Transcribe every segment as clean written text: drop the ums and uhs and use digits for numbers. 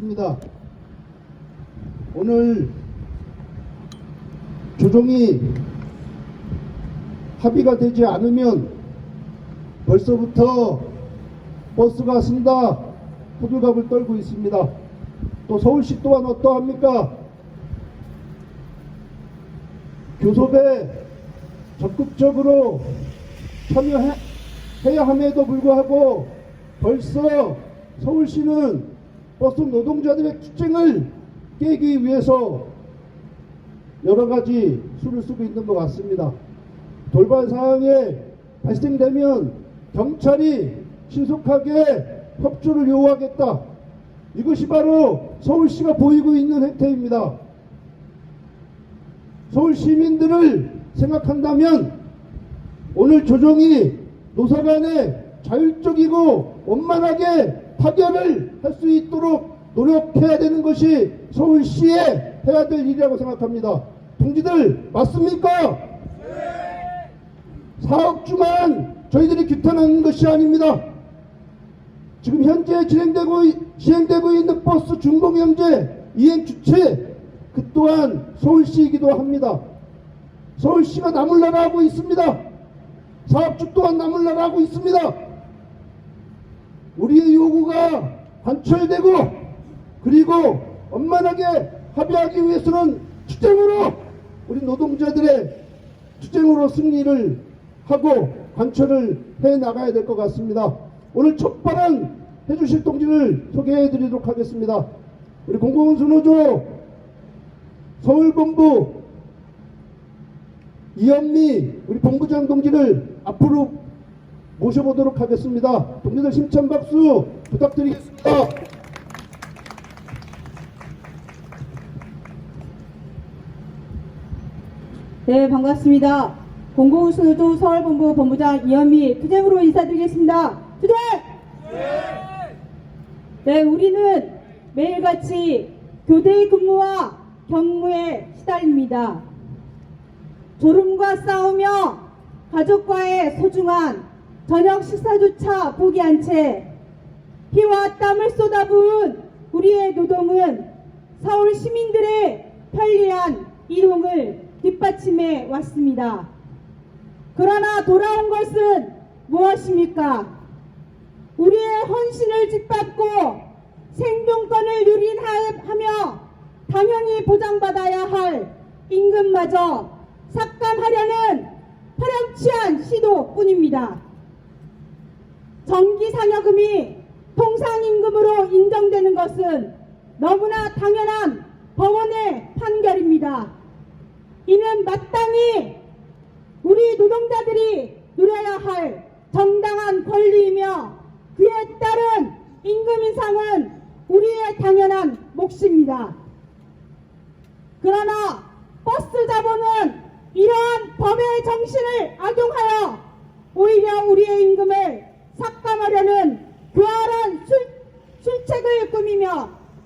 있습니다. 오늘 조정이 합의가 되지 않으면 벌써부터 버스가 쓴다 호들갑을 떨고 있습니다. 또 서울시 또한 어떠합니까? 교섭에 적극적으로 참여해야 함에도 불구하고 벌써 서울시는 버스 노동자들의 투쟁을 깨기 위해서 여러가지 수를 쓰고 있는 것 같습니다. 돌발 사항에 발생되면 경찰이 신속하게 협조를 요구하겠다. 이것이 바로 서울시가 보이고 있는 행태입니다. 서울 시민들을 생각한다면 오늘 조정이 노사간에 자율적이고 원만하게 타결을 할 수 있도록 노력해야 되는 것이 서울시에 해야 될 일이라고 생각합니다. 동지들 맞습니까? 네. 사업주만 저희들이 규탄하는 것이 아닙니다. 지금 현재 시행되고 있는 버스 준공영제 이행 주체 그 또한 서울시이기도 합니다. 서울시가 나몰라라 하고 있습니다. 사업주 또한 나몰라라 하고 있습니다. 우리의 요구가 관철되고 그리고 원만하게 합의하기 위해서는 투쟁으로 우리 노동자들의 투쟁으로 승리를 하고 관철을 해나가야 될 것 같습니다. 오늘 첫 발언 해주실 동지를 소개해 드리도록 하겠습니다. 우리 공공운수노조 서울본부 이현미 우리 본부장 동지를 앞으로 모셔보도록 하겠습니다. 동지들 심찬 박수 부탁드리겠습니다. 네, 반갑습니다. 공공운수노조 서울본부 본부장 이현미 투쟁으로 인사드리겠습니다. 투쟁! 네, 우리는 매일같이 교대 근무와 경무에 시달립니다. 졸음과 싸우며 가족과의 소중한 저녁 식사조차 포기한 채 피와 땀을 쏟아부은 우리의 노동은 서울 시민들의 편리한 이동을 뒷받침해 왔습니다. 그러나 돌아온 것은 무엇입니까? 우리의 헌신을 짓밟고 생존권을 유린하며 당연히 보장받아야 할 임금마저 삭감하려는 파렴치한 시도뿐입니다. 정기상여금이 통상임금으로 인정되는 것은 너무나 당연한 법원의 판결입니다. 이는 마땅히 우리 노동자들이 누려야 할 정당한 권리이며 그에 따른 임금 인상은 우리의 당연한 몫입니다. 그러나 버스 자본은 이러한 법의 정신을 악용하여 오히려 우리의 임금을 삭감하려는 교활한 술책을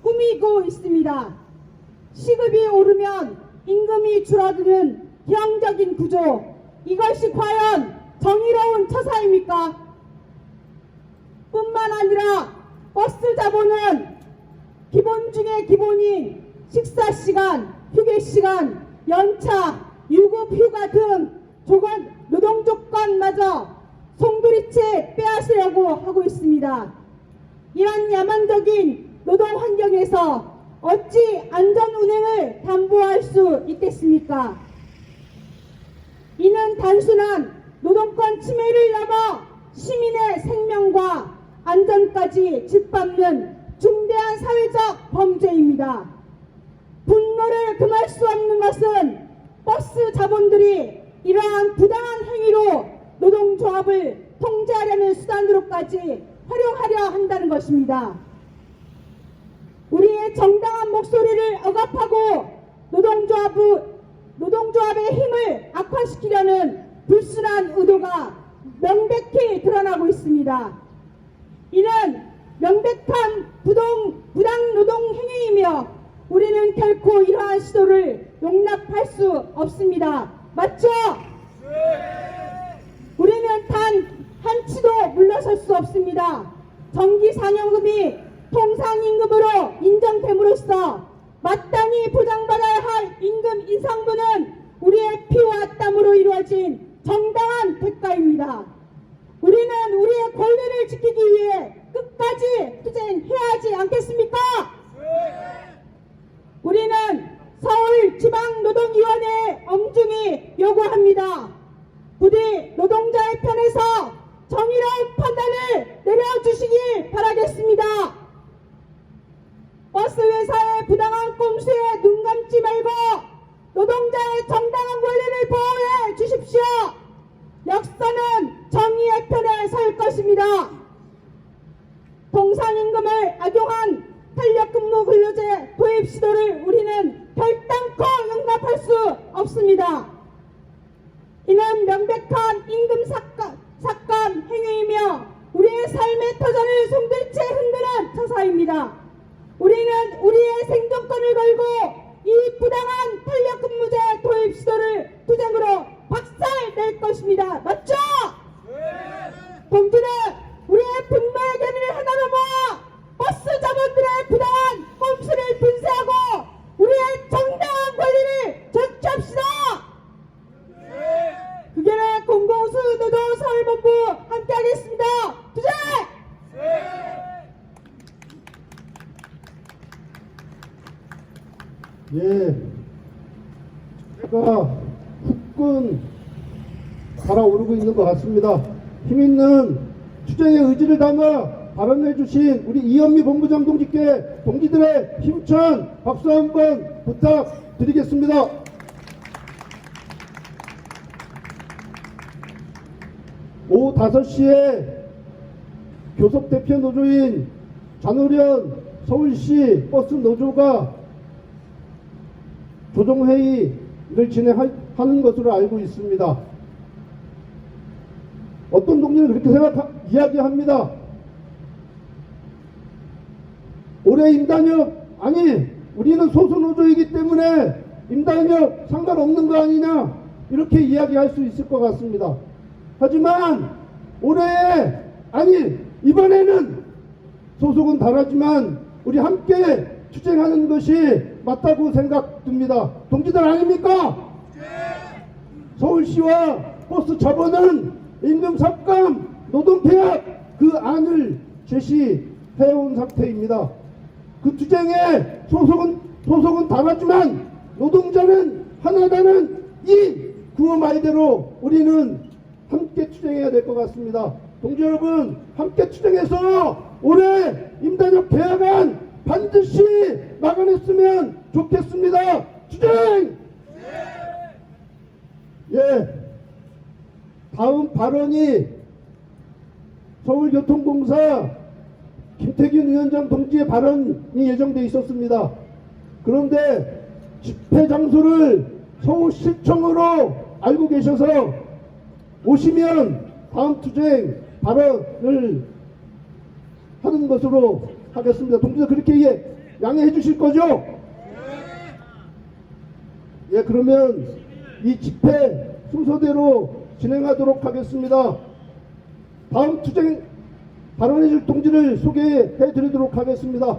꾸미고 있습니다. 시급이 오르면 임금이 줄어드는 기형적인 구조, 이것이 과연 정의로운 처사입니까? 뿐만 아니라 버스 자본은 기본 중에 기본인 식사시간, 휴게시간, 연차, 유급 휴가 등 노동 조건마저 송두리째 빼앗으려고 하고 있습니다. 이런 야만적인 노동 환경에서 어찌 안전 운행을 담보할 수 있겠습니까? 이는 단순한 노동권 침해를 넘어 시민의 생명과 안전까지 짓밟는 중대한 사회적 범죄입니다. 분노를 금할 수 없는 것은 버스 자본들이 이러한 부당한 행위로 노동조합을 통제하려는 수단으로까지 활용하려 한다는 것입니다. 우리의 정당한 목소리를 억압하고 노동조합의 힘을 악화시키려는 불순한 의도가 명백히 드러나고 있습니다. 이는 명백한 부당 노동 행위이며 우리는 결코 이러한 시도를 용납할 수 없습니다. 맞죠? 네. 우리는 단 한치도 물러설 수 없습니다. 정기상여금이 통상임금으로 인정 마땅히 보장받아야 할 임금 인상분은 우리의 피와 땀으로 이루어진 정당한 대가입니다. 우리는 우리의 권리를 지키기 위해 끝까지 투쟁해야 하지 않겠습니까? 우리는 서울지방노동위원회에 엄중히 요구합니다. 부디 노동자의 편에서 정의로운 판단을 내려주시기 바라겠습니다. 버스 회사의 부당한 꼼수에 눈 감지 말고 노동자의 정당한 권리를 보호해 주십시오. 역사는 정의의 편에 설 것입니다. 동상임금을 악용한 탄력근무 근로제 도입 시도를 우리는 결단코 용납할 수 없습니다. 이는 명백한 임금 삭감 행위이며 우리의 삶의 터전을 송두리째 흔드는 처사입니다. 우리는 우리의 생존권을 걸고 이 부당한 탄력근무제 도입 시도를 투쟁으로 박살낼 것입니다. 맞죠? 동지는 우리의 분노의 견인을 하나로 모아 버스 자본들의 부당한 꼼수를 분쇄하고 우리의 정당한 권리를 쟁취합시다. 그게는 공공수노조 서울본부 함께하겠습니다. 투쟁! 예, 해가 후끈 달아오르고 있는 것 같습니다. 힘있는 투쟁의 의지를 담아 발언해 주신 우리 이현미 본부장 동지께 동지들의 힘찬 박수 한번 부탁드리겠습니다. 오후 5시에 교섭대표 노조인 장의련 서울시 버스 노조가 조정회의를 진행하는 것으로 알고 있습니다. 어떤 동지는 그렇게 이야기합니다. 올해 임단협, 아니 우리는 소수노조이기 때문에 임단협 상관없는 거 아니냐, 이렇게 이야기할 수 있을 것 같습니다. 하지만 올해, 아니 이번에는 소속은 다르지만 우리 함께 투쟁하는 것이 맞다고 생각됩니다. 동지들 아닙니까? 서울시와 버스 자본은 임금 삭감, 노동폐합 그 안을 제시해온 상태입니다. 그 투쟁에 소속은 다르지만 노동자는 하나다는 이 구호 말대로 우리는 함께 투쟁해야 될 것 같습니다. 동지 여러분, 함께 투쟁해서 올해 임단협 개혁안 반드시 막아냈으면 좋겠습니다. 투쟁! 예. 다음 발언이 서울교통공사 김태균 위원장 동지의 발언이 예정되어 있었습니다. 그런데 집회 장소를 서울시청으로 알고 계셔서 오시면 다음 투쟁 발언을 하는 것으로 하겠습니다. 동지들 그렇게 양해해 주실 거죠? 예, 그러면 이 집회 순서대로 진행하도록 하겠습니다. 다음 투쟁 발언해 줄 동지를 소개해 드리도록 하겠습니다.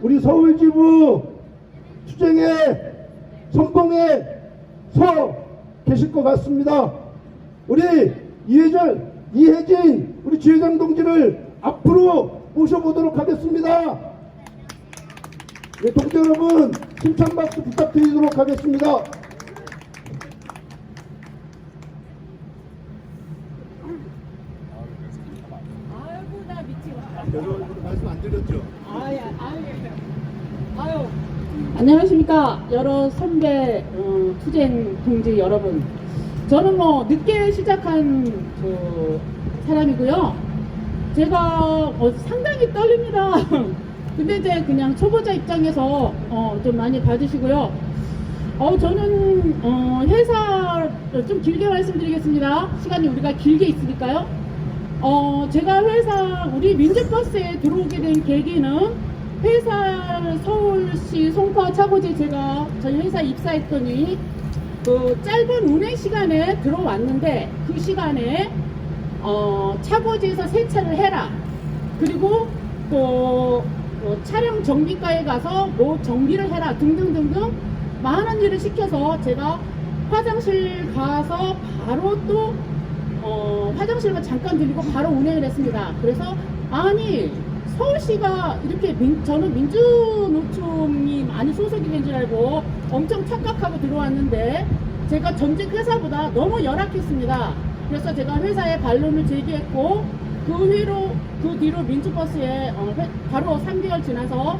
우리 서울지부 투쟁에 선봉에 서 계실 것 같습니다. 우리 이혜진 우리 지회장 동지를 앞으로 모셔보도록 하겠습니다. 네, 동지 여러분 힘찬 박수 부탁드리도록 하겠습니다. 아이고 나 미치겠다. 여러분 말씀 안 드렸죠? 아유. 안녕하십니까 여러 선배 투쟁 동지 여러분. 저는 뭐 늦게 시작한 사람이고요. 제가 상당히 떨립니다. 근데 이제 그냥 초보자 입장에서 좀 많이 봐주시고요. 저는 회사 좀 길게 말씀드리겠습니다. 시간이 우리가 길게 있으니까요. 제가 회사 우리 민주버스에 들어오게 된 계기는 회사 서울시 송파 차고지 제가 저희 회사 입사했더니 그 짧은 운행 시간에 들어왔는데 그 시간에 차고지에서 세차를 해라. 그리고 또 차량 정비과에 가서 뭐 정비를 해라 등등등등 많은 일을 시켜서 제가 화장실 가서 바로 또 화장실만 잠깐 들리고 바로 운행을 했습니다. 그래서 아니 서울시가 이렇게 저는 민주노총이 많이 소속이 된 줄 알고 엄청 착각하고 들어왔는데 제가 전직 회사보다 너무 열악했습니다. 그래서 제가 회사에 반론을 제기했고 그 뒤로 민주버스에 바로 3개월 지나서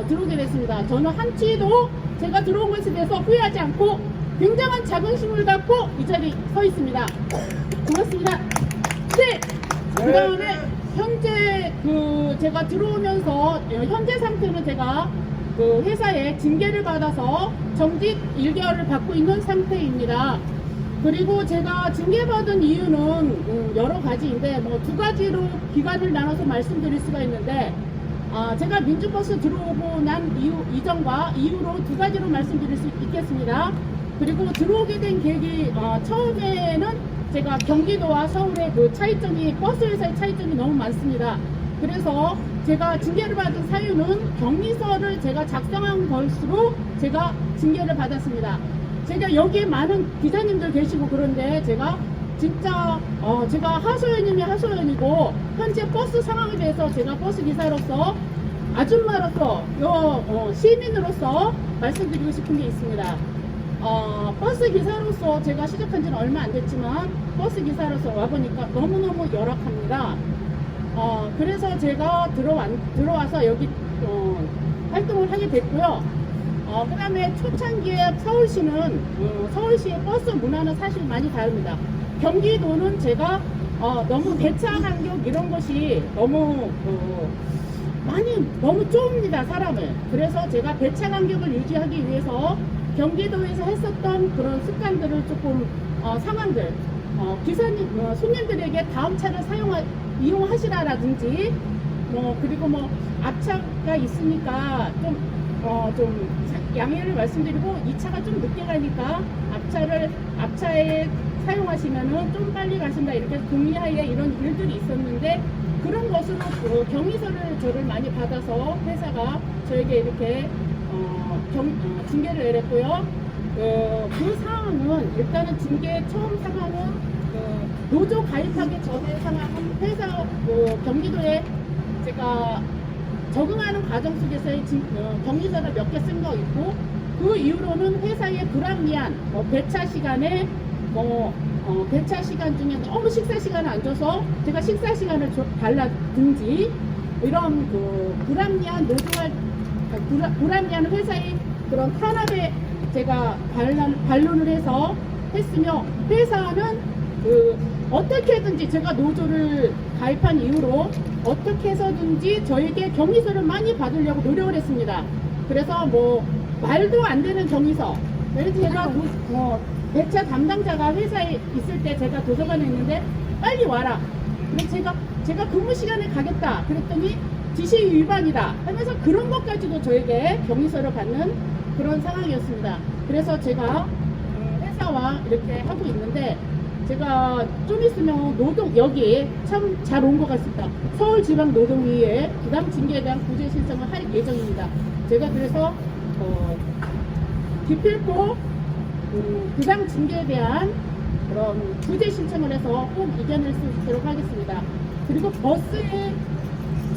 들어오게 됐습니다. 저는 한치도 제가 들어온 것에 대해서 후회하지 않고 굉장한 자긍심을 갖고 이 자리에 서 있습니다. 고맙습니다. 네. 그 다음에 현재 제가 들어오면서 현재 상태는 제가 회사에 징계를 받아서 정직 1개월을 받고 있는 상태입니다. 그리고 제가 징계받은 이유는 여러 가지인데 뭐 두 가지로 기간을 나눠서 말씀드릴 수가 있는데 제가 민주버스 들어오고 난 이전과 이후로 두 가지로 말씀드릴 수 있겠습니다. 그리고 들어오게 된 계기 처음에는 제가 경기도와 서울의 버스 회사의 차이점이 너무 많습니다. 그래서 제가 징계를 받은 사유는 경위서를 제가 작성한 것으로 제가 징계를 받았습니다. 제가 여기에 많은 기사님들 계시고 그런데 제가 진짜 제가 하소연이면 하소연이고 현재 버스 상황에 대해서 제가 버스 기사로서 아줌마로서 시민으로서 말씀드리고 싶은 게 있습니다. 버스 기사로서 제가 시작한 지는 얼마 안 됐지만 버스 기사로서 와보니까 너무너무 열악합니다. 그래서 제가 들어와서 여기 활동을 하게 됐고요. 그 다음에 초창기에 서울시의 버스 문화는 사실 많이 다릅니다. 경기도는 제가 너무 배차 간격 이런 것이 너무 좁습니다, 사람을. 그래서 제가 배차 간격을 유지하기 위해서 경기도에서 했었던 그런 습관들을 조금 상황들 손님들에게 다음 차를 이용하시라라든지 그리고 앞차가 있으니까 좀 양해를 말씀드리고 이 차가 좀 늦게 가니까 앞차에 사용하시면은 좀 빨리 가신다 이렇게 동의하에 이런 일들이 있었는데 그런 것으로 경위서를 저를 많이 받아서 회사가 저에게 이렇게 징계를 내렸고요. 그 상황은 일단은 징계 처음 상황은 노조 가입하기 전의 상황은 회사 경기도에 제가 적응하는 과정 속에서의 경위서를 몇 개 쓴 거 있고 그 이후로는 회사의 불합리한 배차 시간에 배차 시간 중에 너무 식사 시간을 안 줘서 제가 식사 시간을 달라든지 이런 불합리한 불합리한 회사의 그런 탄압에 제가 반론을 해서 했으며 회사는 어떻게든지 제가 노조를 가입한 이후로 어떻게 해서든지 저에게 경위서를 많이 받으려고 노력을 했습니다. 그래서 말도 안 되는 경위서. 예를 들어 제가 배차 담당자가 회사에 있을 때 제가 도서관에 있는데 빨리 와라. 그래서 제가 근무 시간에 가겠다. 그랬더니 지시 위반이다 하면서 그런 것까지도 저에게 경위서를 받는 그런 상황이었습니다. 그래서 제가 회사와 이렇게 하고 있는데 제가 좀 있으면 여기 참 잘 온 것 같습니다. 서울지방노동위에 부당 징계에 대한 구제 신청을 할 예정입니다. 제가 그래서 기필코 부당 징계에 대한 그런 구제 신청을 해서 꼭 이겨낼 수 있도록 하겠습니다. 그리고 버스의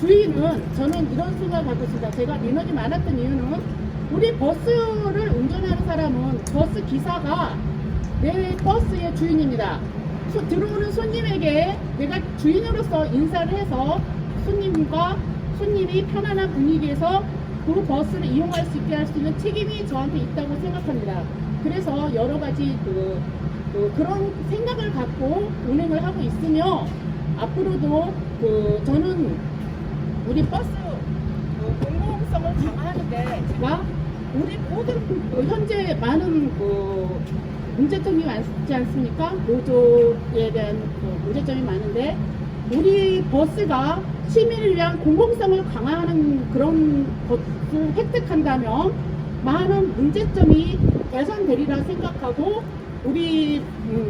주인은 저는 이런 생각을 갖고 있습니다. 제가 민원이 많았던 이유는 우리 버스를 운전하는 사람은 버스 기사가 내 버스의 주인입니다. 들어오는 손님에게 내가 주인으로서 인사를 해서 손님이 편안한 분위기에서 그 버스를 이용할 수 있게 할 수 있는 책임이 저한테 있다고 생각합니다. 그래서 여러 가지 그런 생각을 갖고 운행을 하고 있으며 앞으로도 저는 우리 버스 공공성을 강화하는데 제가 우리 모든 현재 많은 문제점이 많지 않습니까? 노조에 대한 문제점이 많은데 우리 버스가 시민을 위한 공공성을 강화하는 그런 것을 획득한다면 많은 문제점이 개선되리라 생각하고 우리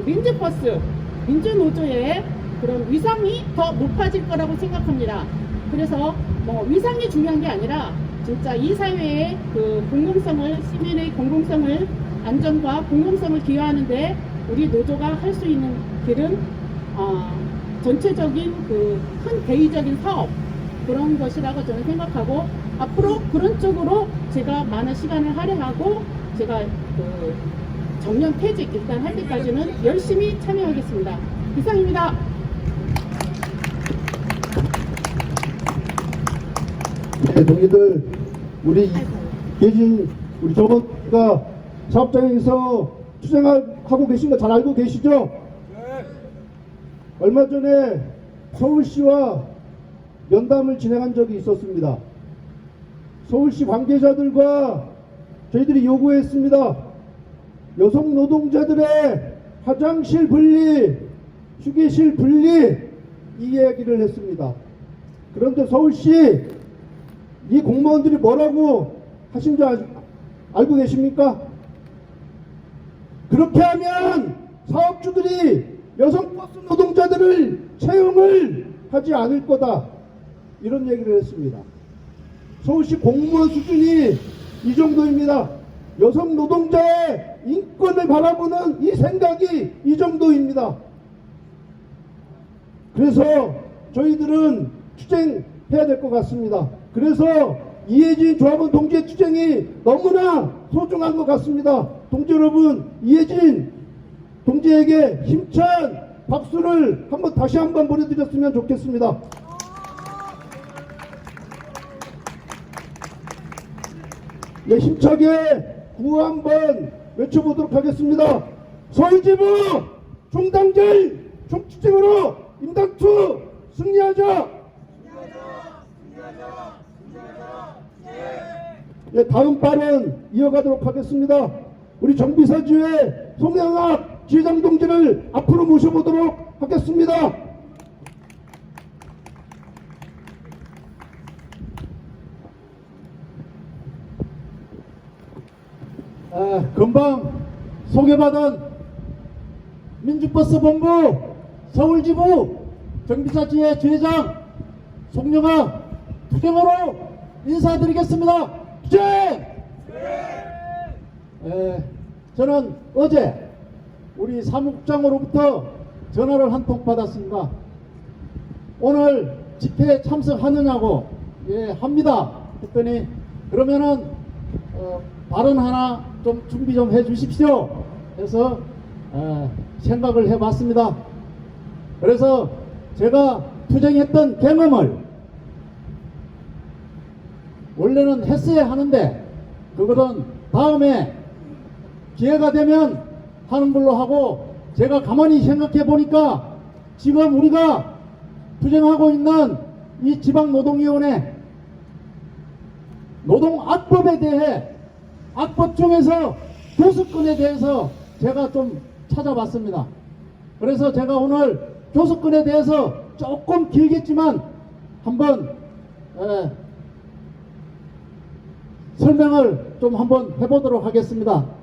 민주버스, 민주노조의 그런 위상이 더 높아질 거라고 생각합니다. 그래서 뭐 위상이 중요한 게 아니라 진짜 이 사회의 그 공공성을, 시민의 공공성을, 안전과 공공성을 기여하는데 우리 노조가 할 수 있는 길은 전체적인 그 큰 대의적인 사업, 그런 것이라고 저는 생각하고, 앞으로 그런 쪽으로 제가 많은 시간을 할애하고 제가 그 정년 퇴직 일단 할 때까지는 열심히 참여하겠습니다. 이상입니다. 네, 동의들, 우리 계신 우리 저번가 사업장에서 투쟁하고 계신 거 잘 알고 계시죠? 얼마 전에 서울시와 면담을 진행한 적이 있었습니다. 서울시 관계자들과 저희들이 요구했습니다. 여성 노동자들의 화장실 분리, 휴게실 분리, 이 이야기를 했습니다. 그런데 서울시 이 공무원들이 뭐라고 하신 줄 알고 계십니까? 그렇게 하면 사업주들이 여성 버스 노동자들을 채용을 하지 않을 거다, 이런 얘기를 했습니다. 서울시 공무원 수준이 이 정도입니다. 여성 노동자의 인권을 바라보는 이 생각이 이 정도입니다. 그래서 저희들은 투쟁해야 될 것 같습니다. 그래서 이혜진 조합원 동지의 투쟁이 너무나 소중한 것 같습니다. 동지 여러분, 이혜진 동지에게 힘찬 박수를 다시 한번 보내드렸으면 좋겠습니다. 네, 힘차게 구호 한번 외쳐보도록 하겠습니다. 서울지부 총당질 총투쟁으로 임당투 승리하자. 네, 다음 발언 이어가도록 하겠습니다. 우리 정비사지회 송영학 지회장 동지를 앞으로 모셔보도록 하겠습니다. 금방 소개받은 민주버스 본부 서울지부 정비사지회 지회장 송영학 투쟁으로 인사드리겠습니다. 투쟁! 저는 어제 우리 사무국장으로부터 전화를 한 통 받았습니다. 오늘 집회에 참석하느냐고. 예, 합니다. 했더니 그러면은 발언 하나 좀 준비 좀 해 주십시오 해서 생각을 해 봤습니다. 그래서 제가 투쟁했던 경험을 원래는 했어야 하는데 그거는 다음에 기회가 되면 하는 걸로 하고, 제가 가만히 생각해 보니까 지금 우리가 투쟁하고 있는 이 지방노동위원회 노동악법에 대해 악법 중에서 교섭권에 대해서 제가 좀 찾아봤습니다. 그래서 제가 오늘 교섭권에 대해서 조금 길겠지만 한번 설명을 좀 한번 해보도록 하겠습니다.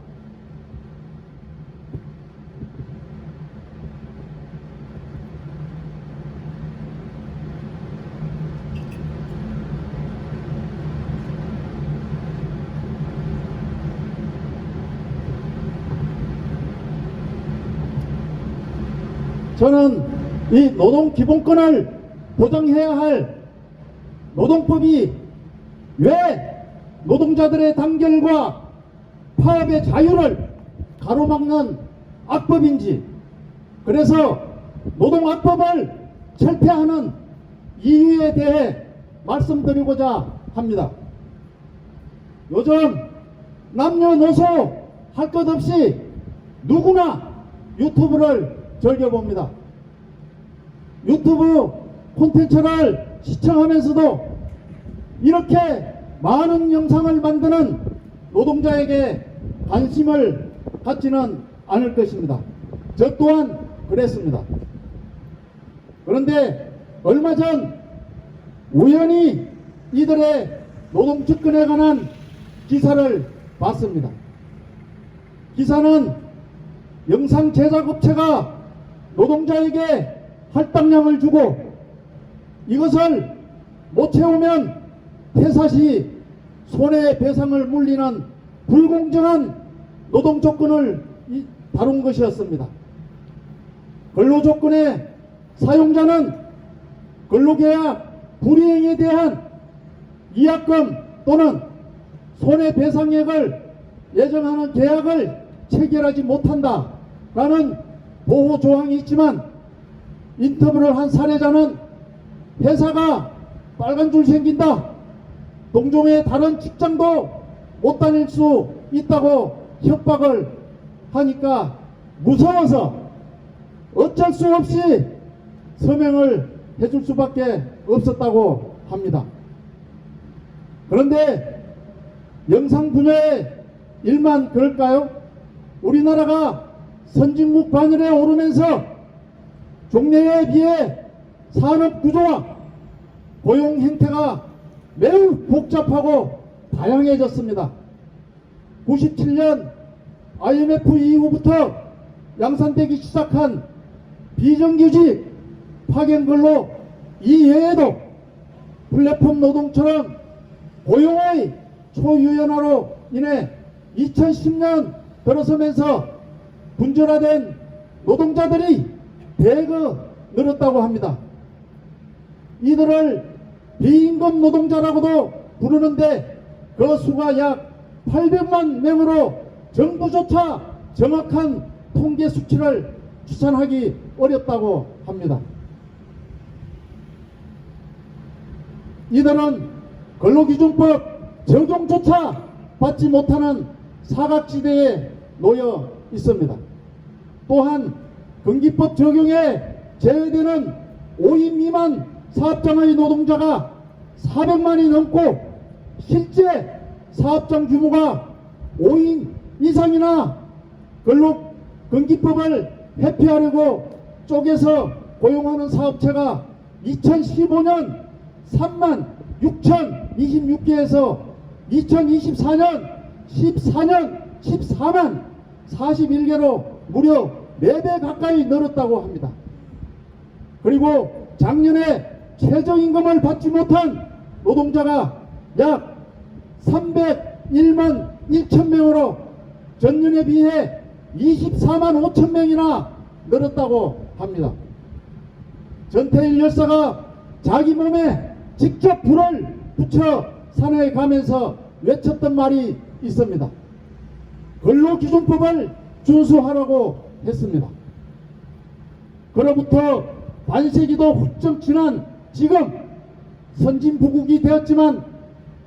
저는 이 노동기본권을 보장해야 할 노동법이 왜 노동자들의 단결과 파업의 자유를 가로막는 악법인지, 그래서 노동악법을 철폐하는 이유에 대해 말씀드리고자 합니다. 요즘 남녀노소 할 것 없이 누구나 유튜브를 즐겨봅니다. 유튜브 콘텐츠를 시청하면서도 이렇게 많은 영상을 만드는 노동자에게 관심을 갖지는 않을 것입니다. 저 또한 그랬습니다. 그런데 얼마 전 우연히 이들의 노동 접근에 관한 기사를 봤습니다. 기사는 영상 제작업체가 노동자에게 할당량을 주고 이것을 못 채우면 퇴사시 손해배상을 물리는 불공정한 노동 조건을 다룬 것이었습니다. 근로조건의 사용자는 근로계약 불이행에 대한 위약금 또는 손해배상액을 예정하는 계약을 체결하지 못한다라는 보호조항이 있지만, 인터뷰를 한 사례자는 회사가 빨간 줄 생긴다, 동종의 다른 직장도 못 다닐 수 있다고 협박을 하니까 무서워서 어쩔 수 없이 서명을 해줄 수밖에 없었다고 합니다. 그런데 영상 분야의 일만 그럴까요? 우리나라가 선진국 반열에 오르면서 종래에 비해 산업 구조와 고용 형태가 매우 복잡하고 다양해졌습니다. 97년 IMF 이후부터 양산되기 시작한 비정규직 파견근로 이외에도 플랫폼 노동처럼 고용의 초유연화로 인해 2010년 들어서면서 분절화된 노동자들이 대거 늘었다고 합니다. 이들을 비임금 노동자라고도 부르는데 그 수가 약 800만 명으로 정부조차 정확한 통계 수치를 추산하기 어렵다고 합니다. 이들은 근로기준법 적용조차 받지 못하는 사각지대에 놓여 있습니다. 또한 근기법 적용에 제외되는 5인 미만 사업장의 노동자가 400만이 넘고 실제 사업장 규모가 5인 이상이나 근로근기법을 회피하려고 쪼개서 고용하는 사업체가 2015년 3만 6,026개에서 2024년 14만 41개로 무려 4배 가까이 늘었다고 합니다. 그리고 작년에 최저임금을 받지 못한 노동자가 약 301만 1천 명으로 전년에 비해 24만 5천 명이나 늘었다고 합니다. 전태일 열사가 자기 몸에 직접 불을 붙여 산에 가면서 외쳤던 말이 있습니다. 근로기준법을 준수하라고 했습니다. 그로부터 반세기도 훌쩍 지난 지금 선진부국이 되었지만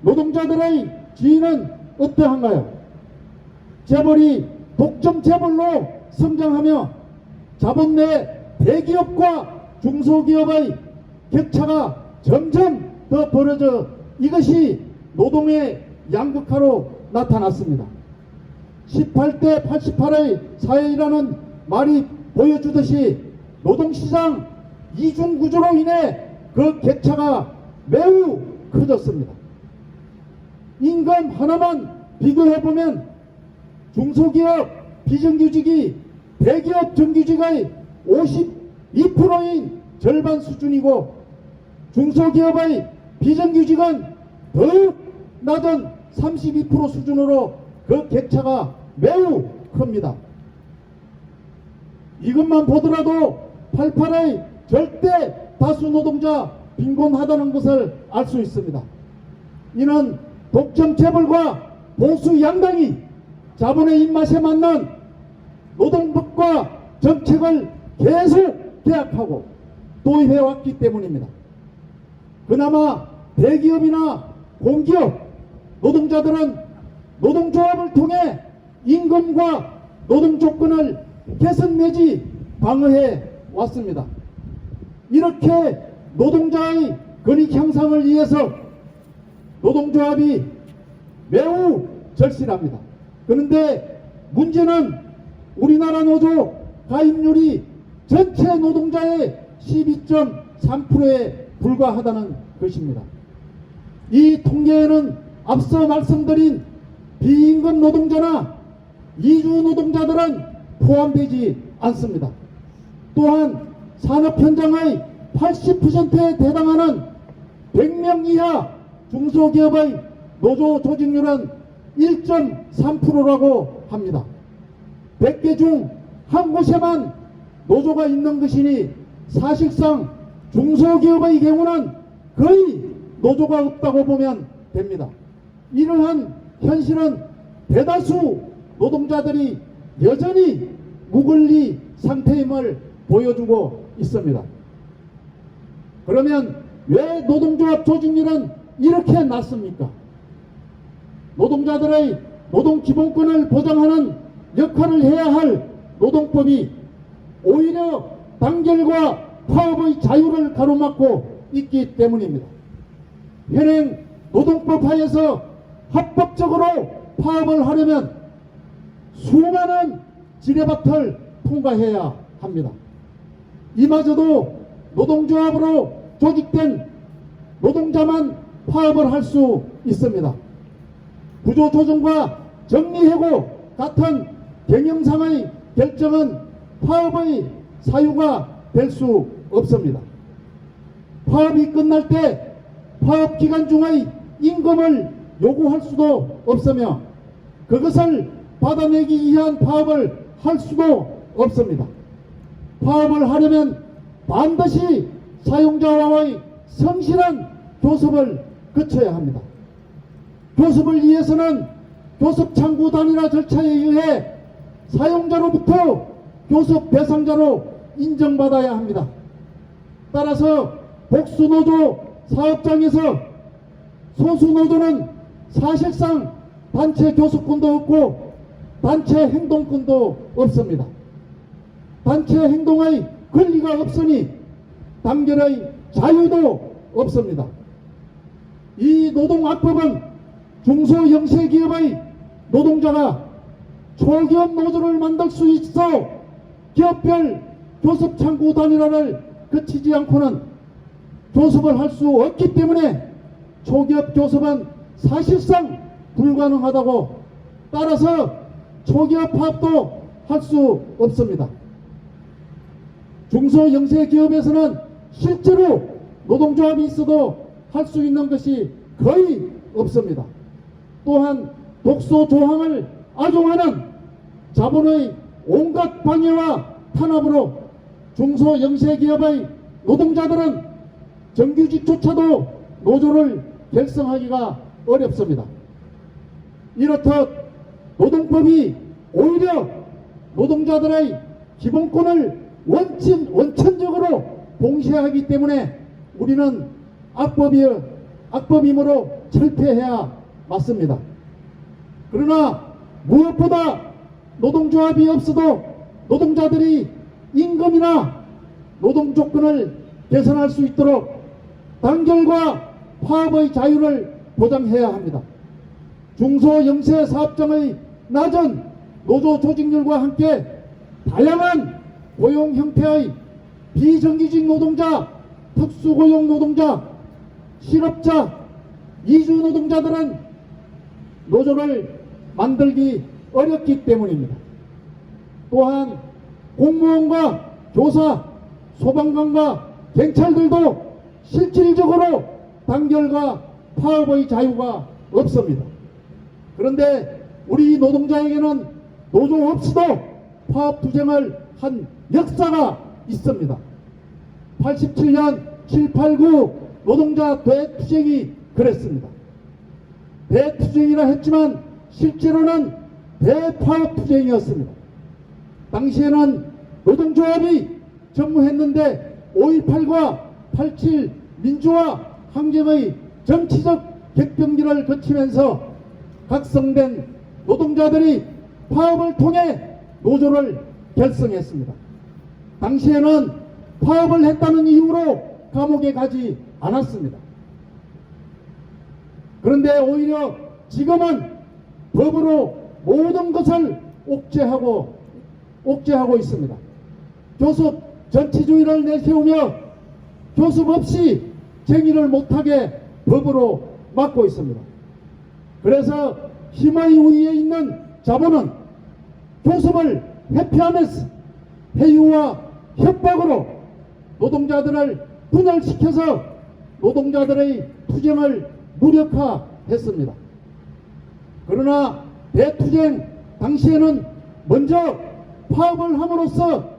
노동자들의 지위는 어떠한가요? 재벌이 독점 재벌로 성장하며 자본 내 대기업과 중소기업의 격차가 점점 더 벌어져 이것이 노동의 양극화로 나타났습니다. 18대 88의 사회라는 말이 보여주듯이 노동시장 이중구조로 인해 그 격차가 매우 커졌습니다. 임금 하나만 비교해보면 중소기업 비정규직이 대기업 정규직의 52%인 절반 수준이고 중소기업의 비정규직은 더욱 낮은 32% 수준으로 그 격차가 매우 큽니다. 이것만 보더라도 88의 절대 다수 노동자 빈곤하다는 것을 알 수 있습니다. 이는 독점 재벌과 보수 양당이 자본의 입맛에 맞는 노동법과 정책을 계속 계약하고 도입해 왔기 때문입니다. 그나마 대기업이나 공기업 노동자들은 노동조합을 통해 임금과 노동 조건을 개선 내지 방어해 왔습니다. 이렇게 노동자의 권익 향상을 위해서 노동조합이 매우 절실합니다. 그런데 문제는 우리나라 노조 가입률이 전체 노동자의 12.3%에 불과하다는 것입니다. 이 통계에는 앞서 말씀드린 비임금 노동자나 이주 노동자들은 포함되지 않습니다. 또한 산업 현장의 80%에 해당하는 100명 이하 중소기업의 노조 조직률은 1.3%라고 합니다. 100개 중 한 곳에만 노조가 있는 것이니 사실상 중소기업의 경우는 거의 노조가 없다고 보면 됩니다. 이러한 현실은 대다수 노동자들이 여전히 무권리 상태임을 보여주고 있습니다. 그러면 왜 노동조합 조직률은 이렇게 낮습니까? 노동자들의 노동기본권을 보장하는 역할을 해야 할 노동법이 오히려 단결과 파업의 자유를 가로막고 있기 때문입니다. 현행 노동법 하에서 합법적으로 파업을 하려면 수많은 지뢰밭을 통과해야 합니다. 이마저도 노동조합으로 조직된 노동자만 파업을 할 수 있습니다. 구조조정과 정리해고 같은 경영상의 결정은 파업의 사유가 될 수 없습니다. 파업이 끝날 때 파업 기간 중의 임금을 요구할 수도 없으며 그것을 받아내기 위한 파업을 할 수도 없습니다. 파업을 하려면 반드시 사용자와의 성실한 교섭을 거쳐야 합니다. 교섭을 위해서는 교섭 창구 단일화 절차에 의해 사용자로부터 교섭 대상자로 인정받아야 합니다. 따라서 복수노조 사업장에서 소수노조는 사실상 단체 교섭권도 없고 단체 행동권도 없습니다. 단체 행동의 권리가 없으니 단결의 자유도 없습니다. 이 노동악법은 중소영세기업의 노동자가 초기업 노조를 만들 수 있어 기업별 교섭 창구 단일화를 거치지 않고는 교섭을 할 수 없기 때문에 초기업 교섭은 사실상 불가능하다고, 따라서 초기업 파업도 할 수 없습니다. 중소영세기업에서는 실제로 노동조합이 있어도 할 수 있는 것이 거의 없습니다. 또한 독소 조항을 악용하는 자본의 온갖 방해와 탄압으로 중소영세기업의 노동자들은 정규직조차도 노조를 결성하기가 어렵습니다. 이렇듯 노동법이 오히려 노동자들의 기본권을 원천적으로 봉쇄하기 때문에 우리는 악법이므로 철폐해야 맞습니다. 그러나 무엇보다 노동조합이 없어도 노동자들이 임금이나 노동 조건을 개선할 수 있도록 단결과 파업의 자유를 보장해야 합니다. 중소영세 사업장의 낮은 노조 조직률과 함께 다양한 고용 형태의 비정규직 노동자, 특수고용 노동자, 실업자, 이주 노동자들은 노조를 만들기 어렵기 때문입니다. 또한 공무원과 교사, 소방관과 경찰들도 실질적으로 단결과 파업의 자유가 없습니다. 그런데 우리 노동자에게는 노조 없이도 파업 투쟁을 한 역사가 있습니다. 87년 7, 8, 9 노동자 대투쟁이 그랬습니다. 대투쟁이라 했지만 실제로는 대파업 투쟁이었습니다. 당시에는 노동조합이 전무했는데 5.18과 87 민주화 항쟁의 정치적 격변기를 거치면서 각성된 노동자들이 파업을 통해 노조를 결성했습니다. 당시에는 파업을 했다는 이유로 감옥에 가지 않았습니다. 그런데 오히려 지금은 법으로 모든 것을 옥죄하고 있습니다. 교섭 전치주의를 내세우며 교섭 없이 정의를 못하게 법으로 막고 있습니다. 그래서 힘의 우위에 있는 자본은 교섭을 회피하면서 회유와 협박으로 노동자들을 분열시켜서 노동자들의 투쟁을 무력화했습니다. 그러나 대투쟁 당시에는 먼저 파업을 함으로써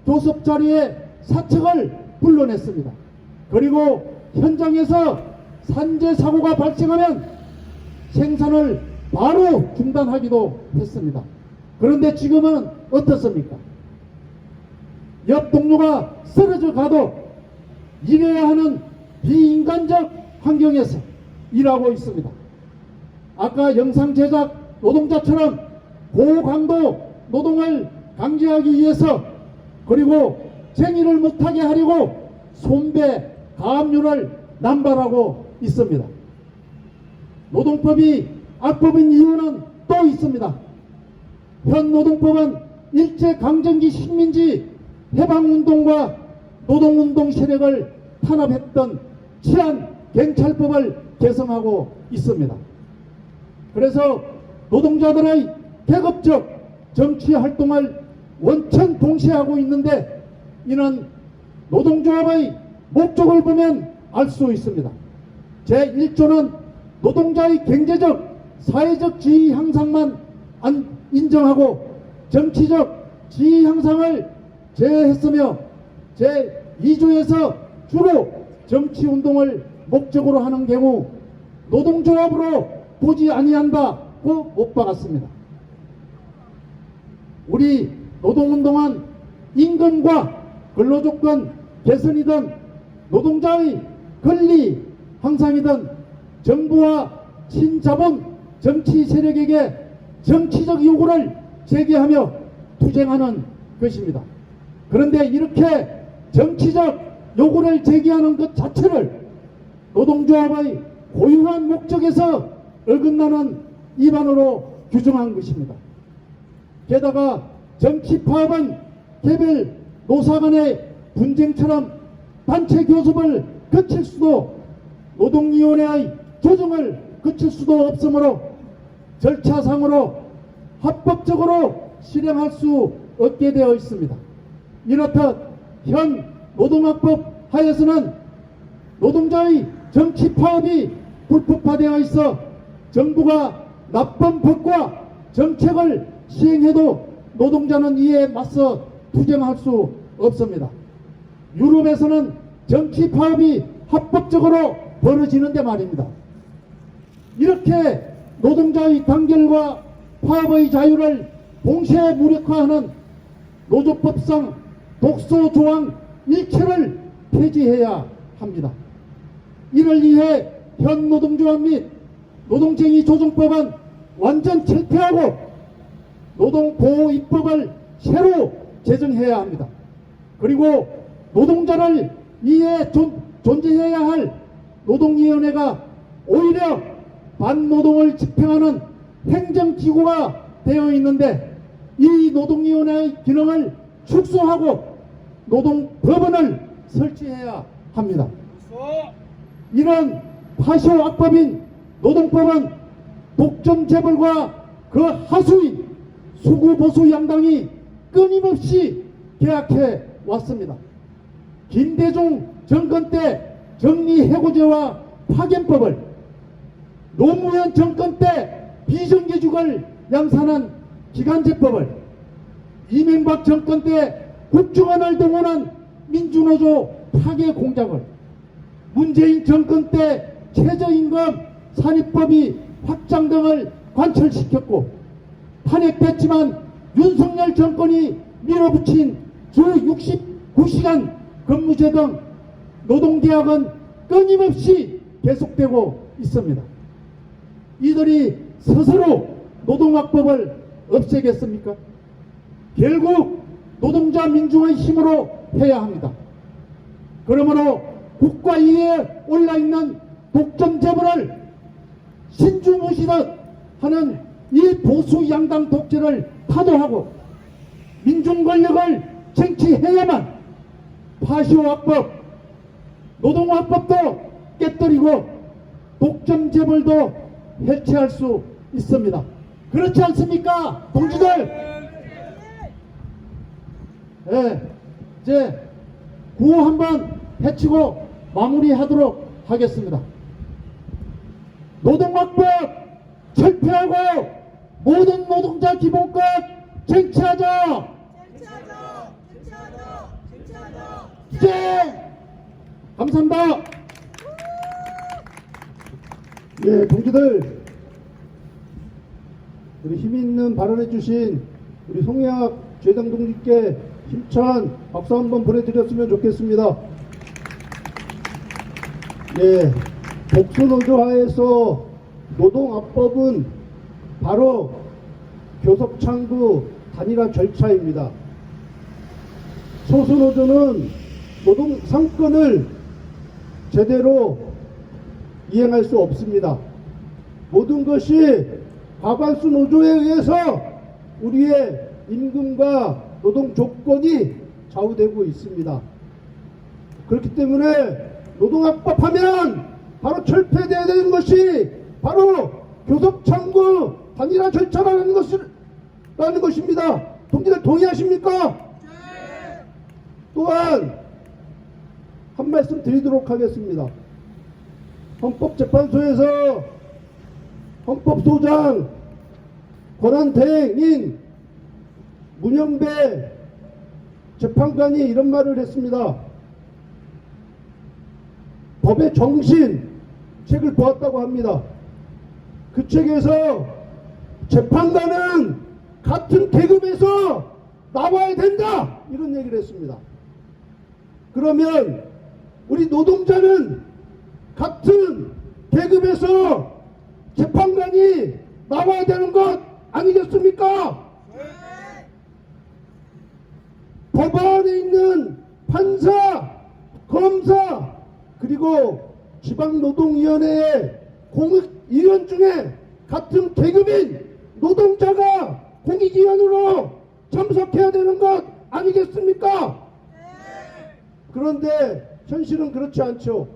교섭 자리에 사측을 불러냈습니다. 그리고 현장에서 산재 사고가 발생하면 생산을 바로 중단하기도 했습니다. 그런데 지금은 어떻습니까? 옆 동료가 쓰러져 가도 일해야 하는 비인간적 환경에서 일하고 있습니다. 아까 영상 제작 노동자처럼 고강도 노동을 강제하기 위해서 그리고 쟁의를 못하게 하려고 손배 가압류를 남발하고 있습니다. 노동법이 악법인 이유는 또 있습니다. 현 노동법은 일제강점기 식민지 해방운동과 노동운동 세력을 탄압했던 치안경찰법을 개정하고 있습니다. 그래서 노동자들의 계급적 정치활동을 원천 동시하고 있는데 이는 노동조합의 목적을 보면 알 수 있습니다. 제1조는 노동자의 경제적, 사회적 지위 향상만 인정하고 정치적 지위 향상을 제외했으며 제2조에서 주로 정치운동을 목적으로 하는 경우 노동조합으로 보지 아니한다고 못 박았습니다. 우리 노동운동은 임금과 근로조건 개선이든 노동자의 권리 향상이든 정부와 친자본 정치 세력에게 정치적 요구를 제기하며 투쟁하는 것입니다. 그런데 이렇게 정치적 요구를 제기하는 것 자체를 노동조합의 고유한 목적에서 어긋나는 위반으로 규정한 것입니다. 게다가 정치 파업은 개별 노사 간의 분쟁처럼 단체 교섭을 거칠 수도 노동위원회의 조정을 거칠 수도 없으므로 절차상으로 합법적으로 실행할 수 없게 되어 있습니다. 이렇듯 현 노동학법 하에서는 노동자의 정치 파업이 불법화되어 있어 정부가 나쁜 법과 정책을 시행해도 노동자는 이에 맞서 투쟁할 수 없습니다. 유럽에서는 정치 파업이 합법적으로 벌어지는데 말입니다. 이렇게 노동자의 단결과 파업의 자유를 동시에 무력화하는 노조법상 독소 조항 일체를 폐지해야 합니다. 이를 위해 현 노동조합 및 노동쟁의 조정법은 완전 철폐하고 노동보호입법을 새로 제정해야 합니다. 그리고 노동자를 위해 존재해야 할 노동위원회가 오히려 반노동을 집행하는 행정기구가 되어 있는데 이 노동위원회의 기능을 축소하고 노동법원을 설치해야 합니다. 이런 파쇼 악법인 노동법은 독점재벌과 그 하수인 수구보수 양당이 끊임없이 계약해 왔습니다. 김대중 정권 때 정리해고제와 파견법을, 노무현 정권 때 비정규직을 양산한 기간제법을, 이명박 정권 때 국정원을 동원한 민주노조 파괴 공작을, 문재인 정권 때 최저임금 산입법이 확장 등을 관철시켰고 탄핵됐지만 윤석열 정권이 밀어붙인 주 69시간 근무제 등 노동계약은 끊임없이 계속되고 있습니다. 이들이 스스로 노동학법을 없애겠습니까? 결국 노동자 민중의 힘으로 해야 합니다. 그러므로 국가 위에 올라있는 독점재벌을 신중무시듯 하는 이 보수 양당 독재를 타도하고 민중 권력을 쟁취해야만 파쇼학법, 노동학법도 깨뜨리고 독점재벌도 해체할 수 있습니다. 그렇지 않습니까, 동지들? 네, 이제 구호 한번 해치고 마무리하도록 하겠습니다. 노동학법 철폐하고 모든 노동자 기본권 쟁취하자. 투쟁! 감사합니다. 예, 동지들, 우리 힘있는 발언해주신 우리 송혜학 재당 동지께 힘찬 박수 한번 보내드렸으면 좋겠습니다. 예, 복수노조하에서 노동합법은 바로 교섭창구 단일화 절차입니다. 소수노조는 노동 상권을 제대로 이행할 수 없습니다. 모든 것이 과반수 노조에 의해서 우리의 임금과 노동 조건이 좌우되고 있습니다. 그렇기 때문에 노동합법 하면 바로 철폐되어야 되는 것이 바로 교섭창구 단일화 절차라는 것입니다. 동지들 동의하십니까? 또한 한 말씀 드리도록 하겠습니다. 헌법재판소에서 헌법소장 권한대행인 문영배 재판관이 이런 말을 했습니다. 법의 정신 책을 보았다고 합니다. 그 책에서 재판관은 같은 계급에서 나와야 된다 이런 얘기를 했습니다. 그러면 우리 노동자는 같은 계급에서 재판관이 나와야 되는 것 아니겠습니까? 법원에 있는 판사, 검사, 그리고 지방노동위원회의 공익위원 중에 같은 계급인 노동자가 공익위원으로 참석해야 되는 것 아니겠습니까? 그런데 현실은 그렇지 않죠.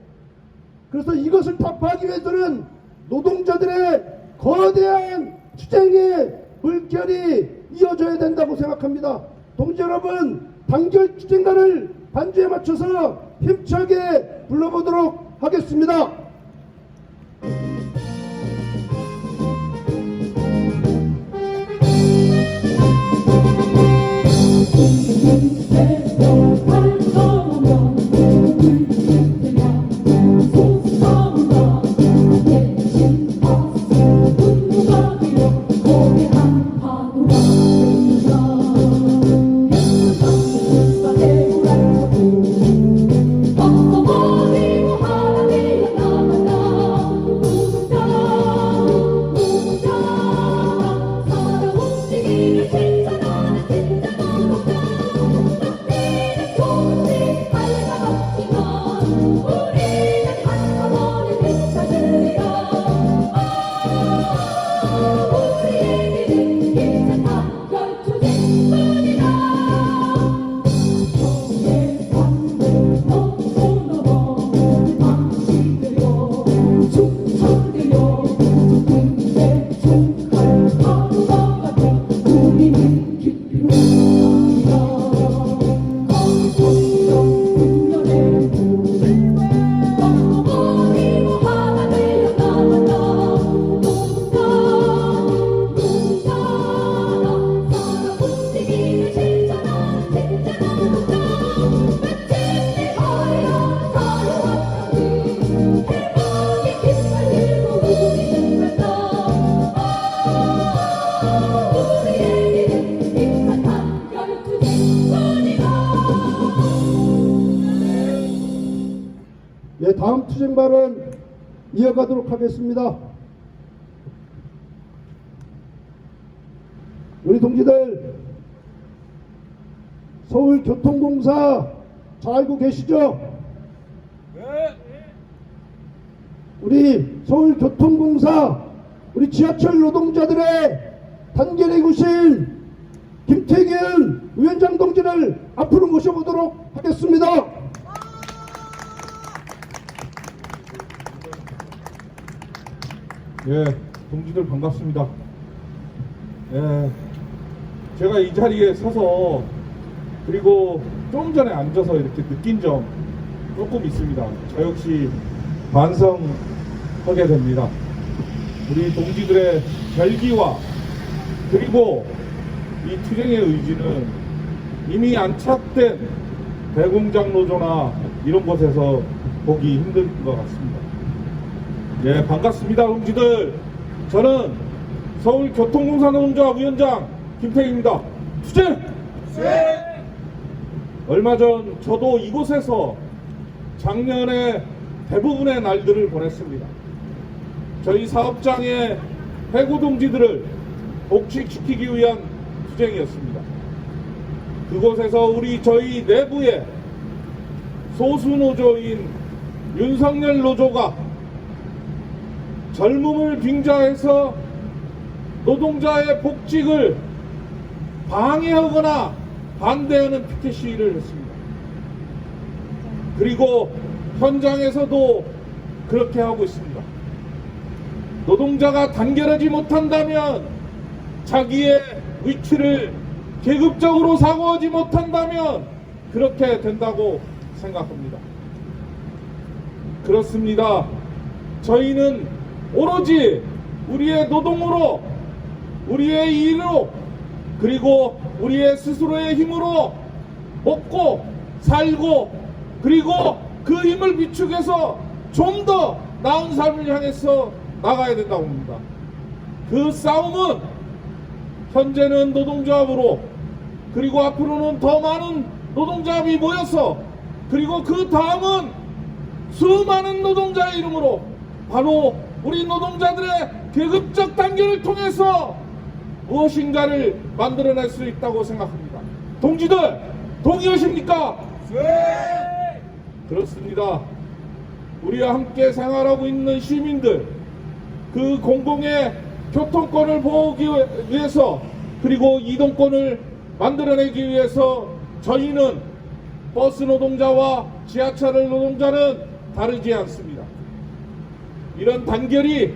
그래서 이것을 타파하기 위해서는 노동자들의 거대한 투쟁의 물결이 이어져야 된다고 생각합니다. 동지 여러분, 단결 투쟁가를 반주에 맞춰서 힘차게 불러보도록 하겠습니다. 네, 다음 투쟁 발언 이어가도록 하겠습니다. 우리 동지들, 서울교통공사 잘 알고 계시죠? 네. 우리 서울교통공사, 우리 지하철 노동자들의 단결의 구신 김태균 위원장 동지를 앞으로 모셔보도록 하겠습니다. 예, 동지들 반갑습니다. 예, 제가 이 자리에 서서 그리고 좀 전에 앉아서 이렇게 느낀 점 조금 있습니다. 저 역시 반성하게 됩니다. 우리 동지들의 결기와 그리고 이 투쟁의 의지는 이미 안착된 대공장 노조나 이런 곳에서 보기 힘들 것 같습니다. 예, 반갑습니다, 동지들. 저는 서울교통공사노동조합 위원장 김태희입니다. 투쟁! 얼마 전 저도 이곳에서 작년에 대부분의 날들을 보냈습니다. 저희 사업장의 해고 동지들을 복직시키기 위한 투쟁이었습니다. 그곳에서 저희 내부의 소수 노조인 윤석열 노조가 젊음을 빙자해서 노동자의 복직을 방해하거나 반대하는 피켓 시위를 했습니다. 그리고 현장에서도 그렇게 하고 있습니다. 노동자가 단결하지 못한다면, 자기의 위치를 계급적으로 사고하지 못한다면 그렇게 된다고 생각합니다. 그렇습니다. 저희는 오로지 우리의 노동으로, 우리의 일로, 그리고 우리의 스스로의 힘으로 먹고 살고, 그리고 그 힘을 비축해서 좀 더 나은 삶을 향해서 나가야 된다고 봅니다. 그 싸움은 현재는 노동조합으로, 그리고 앞으로는 더 많은 노동조합이 모여서, 그리고 그 다음은 수많은 노동자의 이름으로 바로 우리 노동자들의 계급적 단결을 통해서 무엇인가를 만들어낼 수 있다고 생각합니다. 동지들, 동의하십니까? 네! 그렇습니다. 우리와 함께 생활하고 있는 시민들, 그 공공의 교통권을 보호하기 위해서, 그리고 이동권을 만들어내기 위해서 저희는 버스 노동자와 지하철 노동자는 다르지 않습니다. 이런 단결이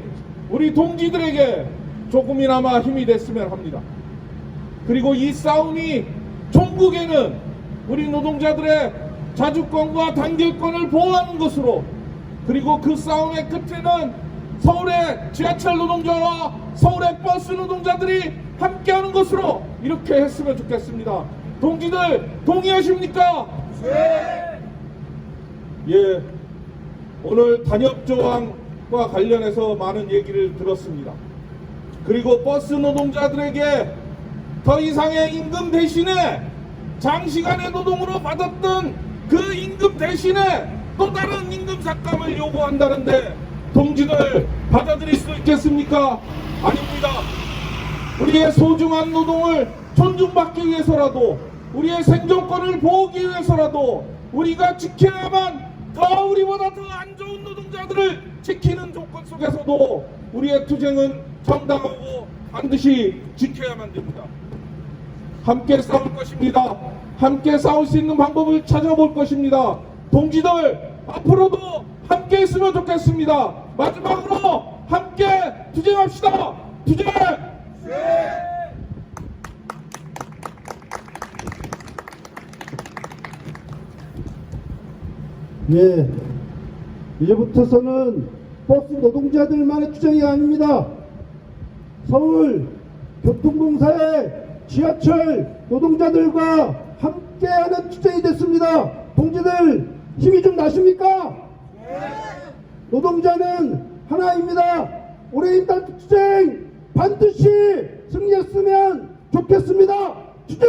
우리 동지들에게 조금이나마 힘이 됐으면 합니다. 그리고 이 싸움이 종국에는 우리 노동자들의 자주권과 단결권을 보호하는 것으로, 그리고 그 싸움의 끝에는 서울의 지하철 노동자와 서울의 버스 노동자들이 함께하는 것으로 이렇게 했으면 좋겠습니다. 동지들, 동의하십니까? 네! 예, 오늘 단협조항과 관련해서 많은 얘기를 들었습니다. 그리고 버스 노동자들에게 더 이상의 임금 대신에 장시간의 노동으로 받았던 그 임금 대신에 또 다른 임금 삭감을 요구한다는데 동지들 받아들일 수 있겠습니까? 아닙니다. 우리의 소중한 노동을 존중받기 위해서라도, 우리의 생존권을 보호하기 위해서라도 우리가 지켜야만, 더 우리보다 더 안 좋은 노동자들을 지키는 조건 속에서도 우리의 투쟁은 정당하고 반드시 지켜야만 됩니다. 함께 싸울 것입니다. 함께 싸울 수 있는 방법을 찾아볼 것입니다. 동지들, 앞으로도 함께 했으면 좋겠습니다. 마지막으로 함께 투쟁합시다. 투쟁! 예, 이제부터서는 버스 노동자들만의 투쟁이 아닙니다. 서울 교통공사의 지하철 노동자들과 함께하는 투쟁이 됐습니다. 동지들, 힘이 좀 나십니까? 노동자는 하나입니다. 올해 인단 투쟁 반드시 승리했으면 좋겠습니다. 투쟁!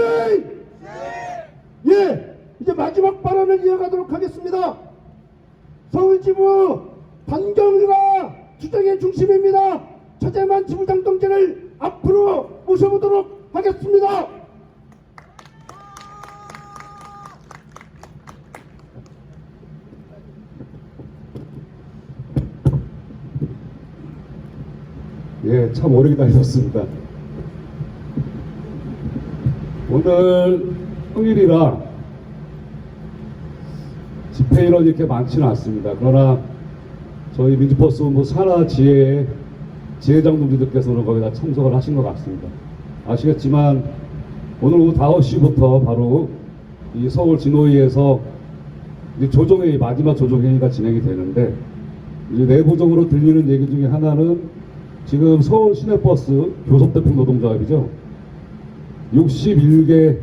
예, 이제 마지막 발언을 이어가도록 하겠습니다. 서울지부 단결과 투쟁의 중심입니다. 차재만 지부장 동지를 앞으로 모셔보도록 하겠습니다. 예, 참 오래 기다리셨습니다. 오늘 평일이라 집회 인원이 이렇게 많지는 않습니다. 그러나 저희 민주버스 산하 지회장 동지들께서는 거기다 참석을 하신 것 같습니다. 아시겠지만 오늘 오후 5시부터 바로 이 서울 진호위에서 조정회의, 마지막 조정회의가 진행이 되는데 이제 내부적으로 들리는 얘기 중에 하나는 지금 서울 시내버스 교섭대표 노동조합이죠. 61개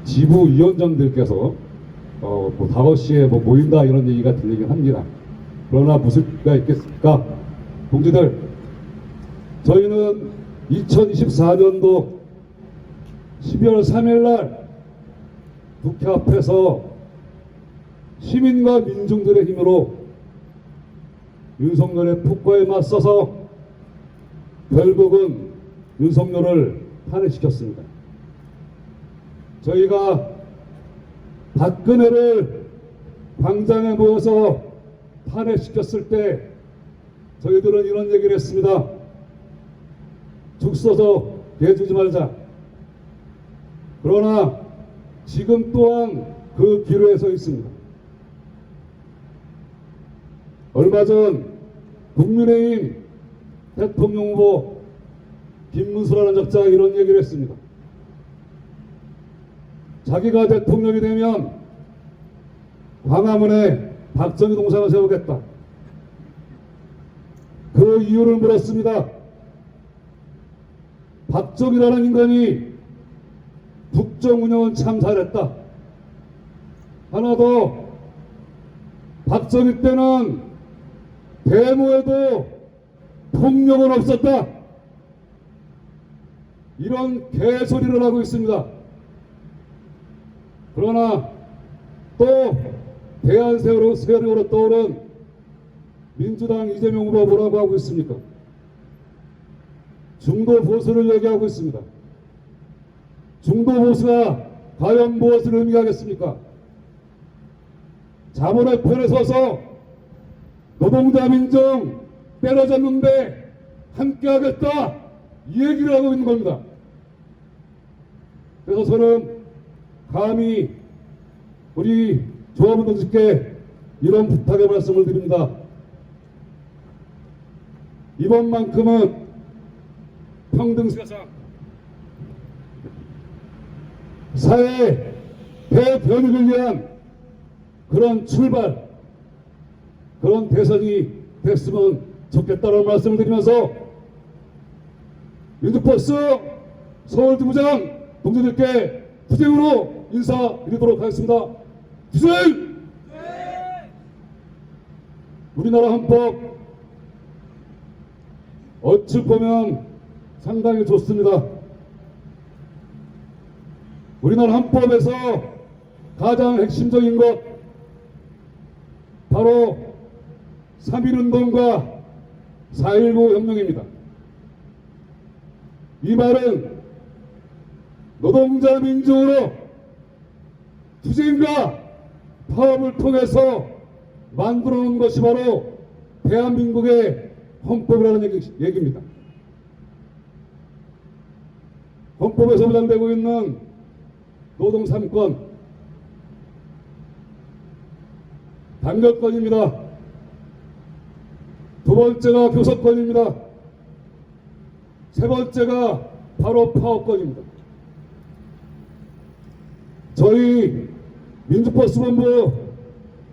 지부 위원장들께서 뭐 5시에 뭐 모인다 이런 얘기가 들리긴 합니다. 그러나 무슨 수가 있겠습니까? 동지들, 저희는 2024년도 12월 3일 날 국회 앞에서 시민과 민중들의 힘으로 윤석열의 폭거에 맞서서 결국은 윤석열을 탄핵시켰습니다. 저희가 박근혜를 광장에 모여서 탄핵시켰을 때 저희들은 이런 얘기를 했습니다. 죽 써서 대주지 말자. 그러나 지금 또한 그 기로에 서 있습니다. 얼마 전 국민의힘 대통령 후보 김문수라는 적자가 이런 얘기를 했습니다. 자기가 대통령이 되면 광화문에 박정희 동상을 세우겠다. 그 이유를 물었습니다. 박정희라는 인간이 국정 운영은 참 잘했다. 하나 더, 박정희 때는 데모에도 폭력은 없었다. 이런 개소리를 하고 있습니다. 그러나 또 대한세력으로 떠오른 민주당 이재명 후보가 뭐라고 하고 있습니까? 중도 보수를 얘기하고 있습니다. 중도 보수가 과연 무엇을 의미하겠습니까? 자본의 편에 서서 노동자 민중 때려졌는데 함께하겠다, 이 얘기를 하고 있는 겁니다. 그래서 저는 감히 우리 조합원들께 이런 부탁의 말씀을 드립니다. 이번만큼은 평등세상, 사회 대변혁을 위한 그런 출발, 그런 대선이 됐으면 좋겠다는 말씀을 드리면서 민주버스 서울지부장 동지들께 투쟁으로 인사드리도록 하겠습니다. 투쟁! 우리나라 헌법 어찌 보면 상당히 좋습니다. 우리나라 헌법에서 가장 핵심적인 것, 바로 3.1운동과 4.19 혁명입니다. 이 말은 노동자 민중으로 투쟁과 파업을 통해서 만들어 놓은 것이 바로 대한민국의 헌법이라는 얘기입니다. 헌법에서 보장되고 있는 노동 3권, 단결권입니다. 두 번째가 교섭권입니다. 세 번째가 바로 파업권입니다. 저희 민주버스본부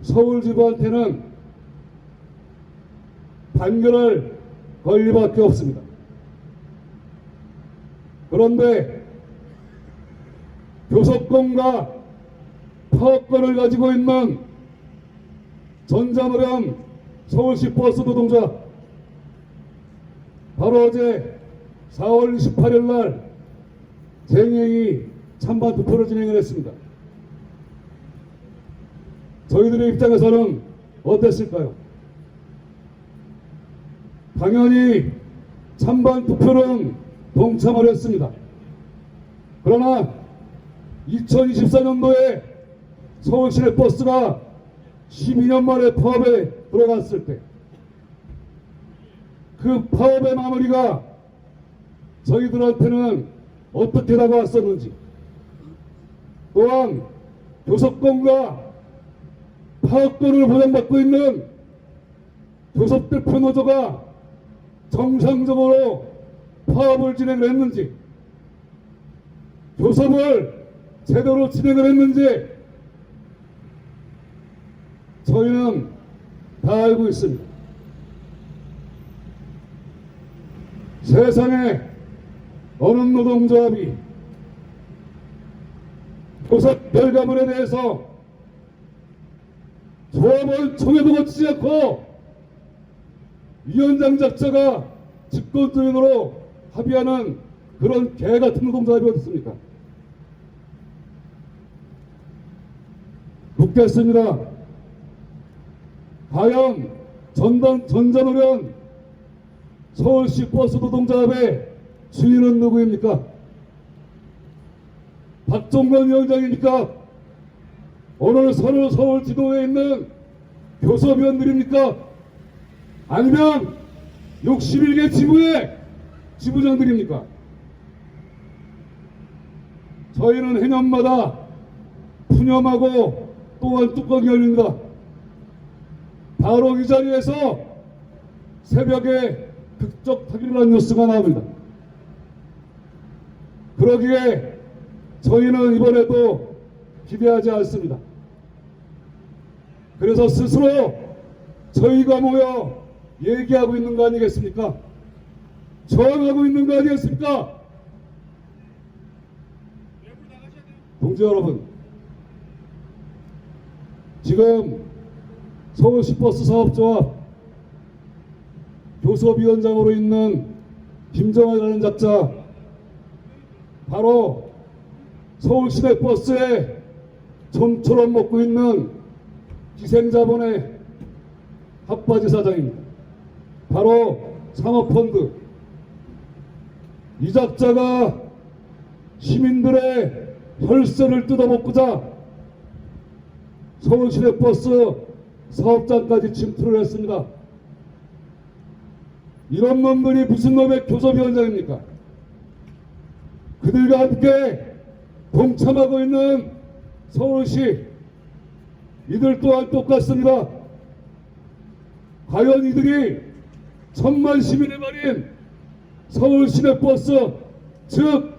서울지부한테는 단결할 권리밖에 없습니다. 그런데 교섭권과 파업권을 가지고 있는 전자노련 서울시 버스 노동자, 바로 어제 4월 28일 날 쟁행이 찬반 투표를 진행을 했습니다. 저희들의 입장에서는 어땠을까요? 당연히 찬반 투표는 동참을 했습니다. 그러나 2024년도에 서울시내 버스가 12년 만에 파업에 들어갔을 때 그 파업의 마무리가 저희들한테는 어떻게 다가왔었는지, 또한 교섭권과 파업권을 보장받고 있는 교섭대표 노조가 정상적으로 파업을 진행을 했는지, 교섭을 제대로 진행을 했는지 저희는 다 알고 있습니다. 세상에 어느 노동조합이 교섭 결과물에 대해서 조합을 총회도 거치지 않고 위원장 작자가 집권조인으로 합의하는 그런 개같은 노동조합이 어디 있습니까? 묻겠습니다. 과연 전전노련 서울시 버스 노동조합의 주인은 누구입니까? 박종건 위원장입니까? 오늘 서울 지도에 있는 교섭위원들입니까? 아니면 61개 지부의 지부장들입니까? 저희는 해년마다 푸념하고 또한 뚜껑이 열립니다. 바로 이 자리에서 새벽에 극적 타결이라는 뉴스가 나옵니다. 그러기에 저희는 이번에도 기대하지 않습니다. 그래서 스스로 저희가 모여 얘기하고 있는 거 아니겠습니까? 저항하고 있는 거 아니겠습니까? 동지 여러분, 지금 서울시버스 사업조합 교섭위원장으로 있는 김정환이라는 작자, 바로 서울시내 버스에 좀처럼 먹고 있는 기생자본의 핫바지 사장입니다. 바로 상업펀드. 이 작자가 시민들의 혈세를 뜯어먹고자 서울시내 버스 사업장까지 침투를 했습니다. 이런 놈들이 무슨 놈의 교섭위원장입니까? 그들과 함께 동참하고 있는 서울시, 이들 또한 똑같습니다. 과연 이들이 천만 시민의 말인 서울시내 버스, 즉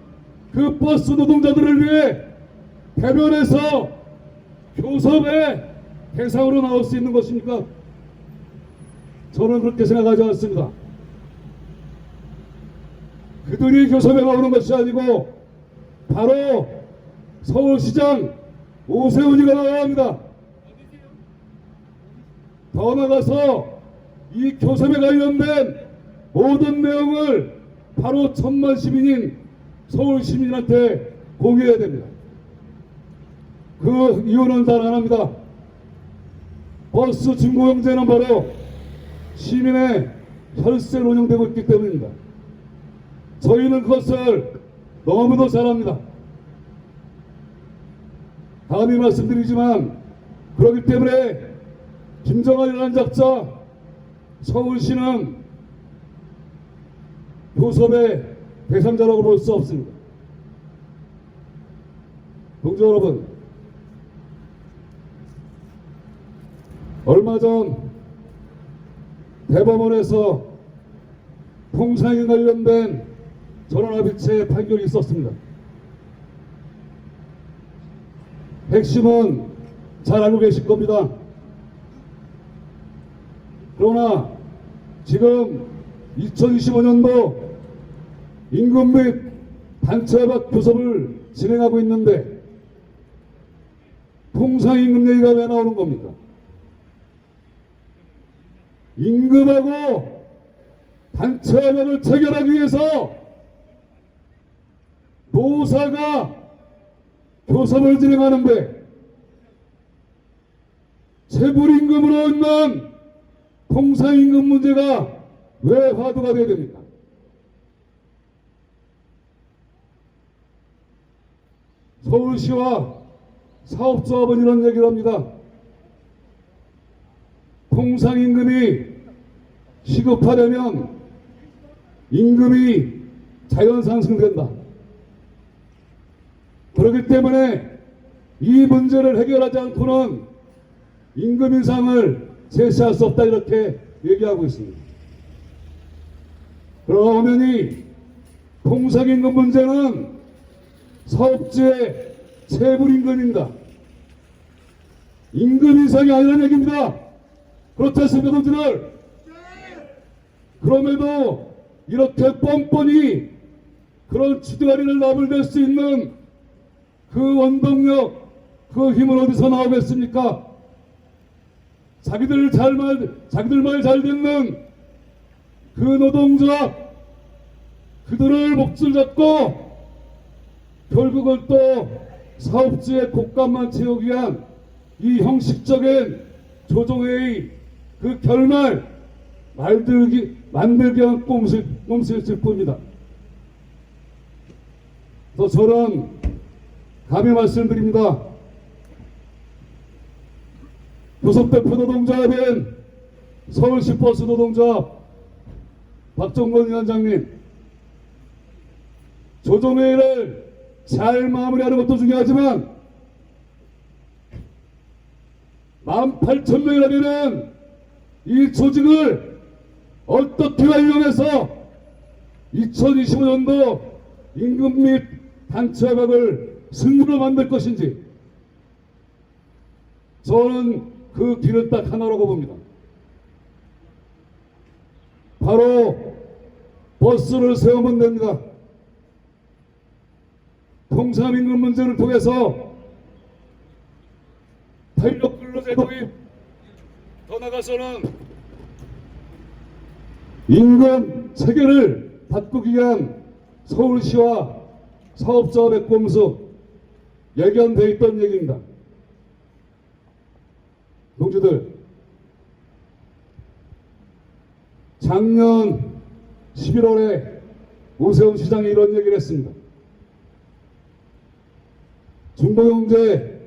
그 버스 노동자들을 위해 대변해서 교섭의 대상으로 나올 수 있는 것입니까? 저는 그렇게 생각하지 않습니다. 그들이 교섭에 나오는 것이 아니고 바로 서울시장 오세훈이가 나와야 합니다. 더 나아가서 이 교섭에 관련된 모든 내용을 바로 천만 시민인 서울 시민한테 공유해야 됩니다. 그 이유는 단 하나입니다. 버스 중고형제는 바로 시민의 혈세로 운영되고 있기 때문입니다. 저희는 그것을 너무도 잘 압니다. 감히 말씀드리지만 그렇기 때문에 김정환이라는 작자, 서울시는 교섭의 대상자라고 볼 수 없습니다. 동지 여러분, 얼마 전 대법원에서 통상에 관련된 전원합의체 판결이 있었습니다. 핵심은 잘 알고 계실 겁니다. 그러나 지금 2025년도 임금 및 단체협약 교섭을 진행하고 있는데 통상임금 얘기가 왜 나오는 겁니까? 임금하고 단체협약을 체결하기 위해서 노사가 교섭을 진행하는데 체불임금으로 있는 통상임금 문제가 왜 화두가 돼야 됩니까? 서울시와 사업조합은 이런 얘기를 합니다. 통상임금이 시급하려면 임금이 자연 상승된다. 그렇기 때문에 이 문제를 해결하지 않고는 임금 인상을 제시할 수 없다, 이렇게 얘기하고 있습니다. 그러나 엄연히 통상임금 문제는 사업주의 체불임금입니다. 임금 인상이 아니라는 얘기입니다. 그렇지 않습니까, 동지들? 그럼에도 이렇게 뻔뻔히 그런 주둥아리를 나불댈 수 있는 그 원동력, 그 힘은 어디서 나오겠습니까? 자기들 말 잘 듣는 그 노동자, 그들을 몫을 잡고 결국은 또 사업주의 곡간만 채우기 위한 이 형식적인 조정회의 그 결말 만들기 위한 꼼수였을 뿐입니다. 그래서 저는 감히 말씀드립니다. 교섭대표 노동자가 된 서울시 버스 노동자 박정건 위원장님, 조정회의를 잘 마무리하는 것도 중요하지만 18,000명이나 되는 이 조직을 어떻게 활용해서 2025년도 임금 및 단체 협약을 승리로 만들 것인지, 저는 그 길은 딱 하나라고 봅니다. 바로 버스를 세우면 됩니다. 통상임금 문제를 통해서 탄력 근로제 도입, 더 나아가서는 임금 체계를 바꾸기 위한 서울시와 사업자업의 꼼수 예견되어 있던 얘기입니다. 동지들, 작년 11월에 오세훈 시장이 이런 얘기를 했습니다. 중고경제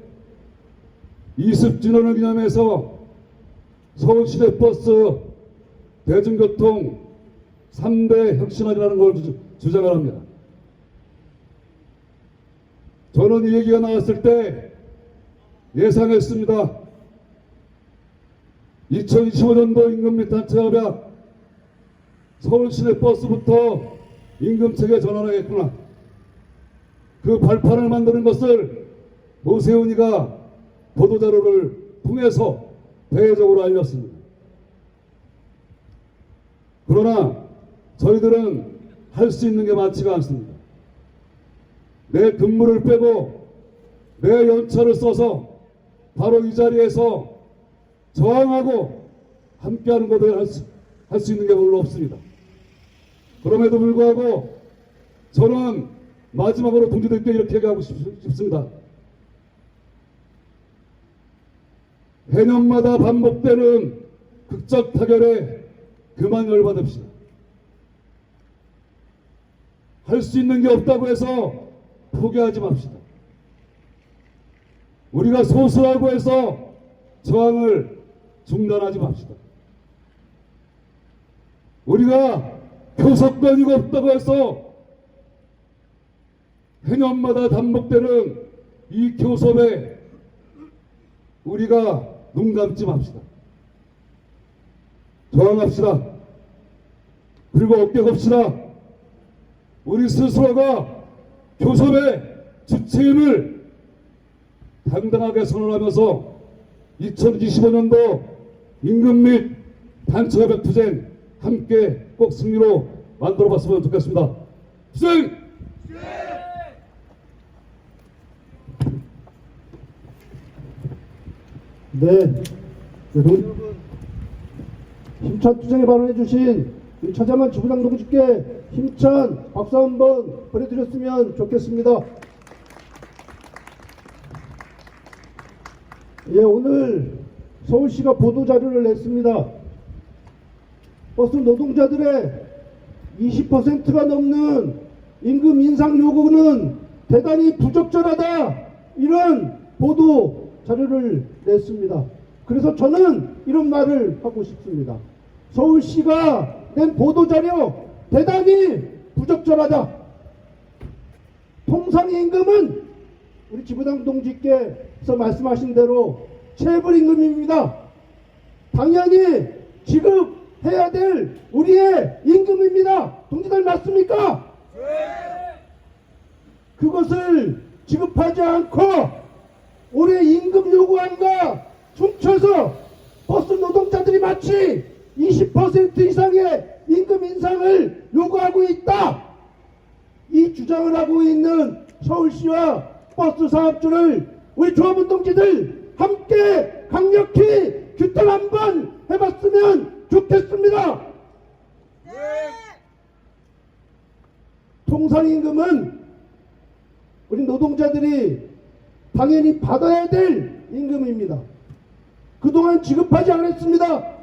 20주년을 기념해서 서울시내버스 대중교통 3대 혁신안이라는 걸 주장을 합니다. 저는 이 얘기가 나왔을 때 예상했습니다. 2025년도 임금 및 단체 협약, 서울시내버스부터 임금체계 전환하겠구나. 그 발판을 만드는 것을 오세훈이가 보도자료를 통해서 대외적으로 알렸습니다. 그러나 저희들은 할 수 있는 게 많지가 않습니다. 내 근무를 빼고 내 연차를 써서 바로 이 자리에서 저항하고 함께하는 것을 할 수 있는 게 별로 없습니다. 그럼에도 불구하고 저는 마지막으로 동지들께 이렇게 얘기하고 싶습니다. 해년마다 반복되는 극적 타결에 그만 열받읍시다. 할 수 있는 게 없다고 해서 포기하지 맙시다. 우리가 소수라고 해서 저항을 중단하지 맙시다. 우리가 교섭권이 없다고 해서 해년마다 반복되는 이 교섭에 우리가 눈 감지 맙시다. 저항합시다. 그리고 어깨 곱시다. 우리 스스로가 교섭의 주체임을 당당하게 선언하면서 2025년도 임금 및 단체협약 투쟁 함께 꼭 승리로 만들어봤으면 좋겠습니다. 수행! 네, 여러분 힘찬 투쟁에 발언해주신 우리 차자만 지부장 동지께 힘찬 박수 한번 보내드렸으면 좋겠습니다. 예, 오늘 서울시가 보도자료를 냈습니다. 버스 노동자들의 20%가 넘는 임금 인상 요구는 대단히 부적절하다, 이런 보도 자료를 냈습니다. 그래서 저는 이런 말을 하고 싶습니다. 서울시가 낸 보도자료 대단히 부적절하다. 통상임금은 우리 지부장 동지께서 말씀하신 대로 체불임금입니다. 당연히 지급해야 될 우리의 임금입니다. 동지들 맞습니까? 그것을 지급하지 않고 올해 임금 요구안과 춤춰서 버스 노동자들이 마치 20% 이상의 임금 인상을 요구하고 있다. 이 주장을 하고 있는 서울시와 버스 사업주를 우리 조합운동지들 함께 강력히 규탄 한번 해봤으면 좋겠습니다. 통상임금은 우리 노동자들이 당연히 받아야 될 임금입니다. 그동안 지급하지 않았습니다.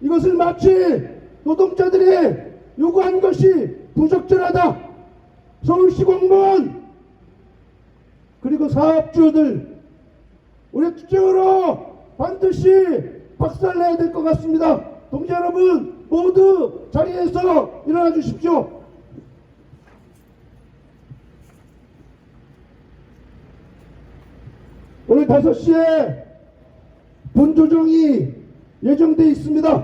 이것을 마치 노동자들이 요구한 것이 부적절하다. 서울시 공무원 그리고 사업주들 우리 투쟁으로 반드시 박살내야 될 것 같습니다. 동지 여러분 모두 자리에서 일어나 주십시오. 오늘 5시에 본조정이 예정되어 있습니다.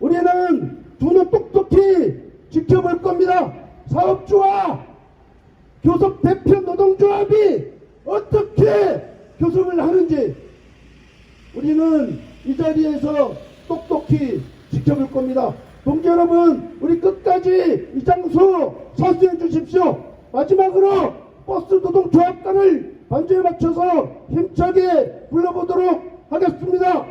우리는 두 눈 똑똑히 지켜볼 겁니다. 사업주와 교섭 대표 노동조합이 어떻게 교섭을 하는지 우리는 이 자리에서 똑똑히 지켜볼 겁니다. 동지 여러분, 우리 끝까지 이 장소 사수해 주십시오. 마지막으로 버스 노동조합단을 반주에 맞춰서 힘차게 불러보도록 하겠습니다.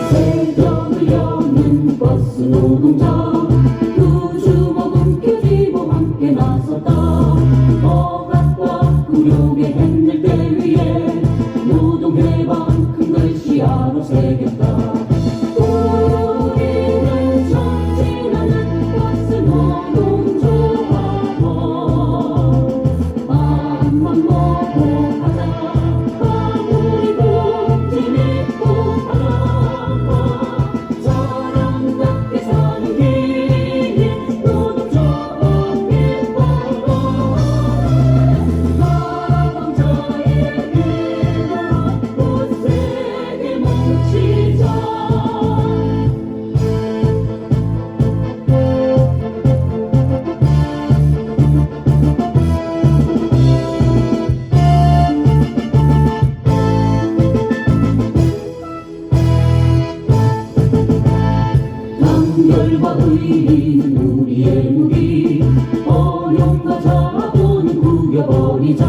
세상을 여는 버스 노동자 두 주먹 움켜쥐고 함께 나섰다. 억압과 굴욕의 핸들대 위에 노동해방 큰 글씨하로 새겼다. 우리는 전진하는 버스 노동조합원 맘만 먹고 가자. 우리 동지 믿고 가자. 사람답게 사는 길 노동조합 일벌로 가방자의 길로 굳세게 뭉치자. 단결과 의리는 우리의 무기. 어려움과 자본은 구겨버리자.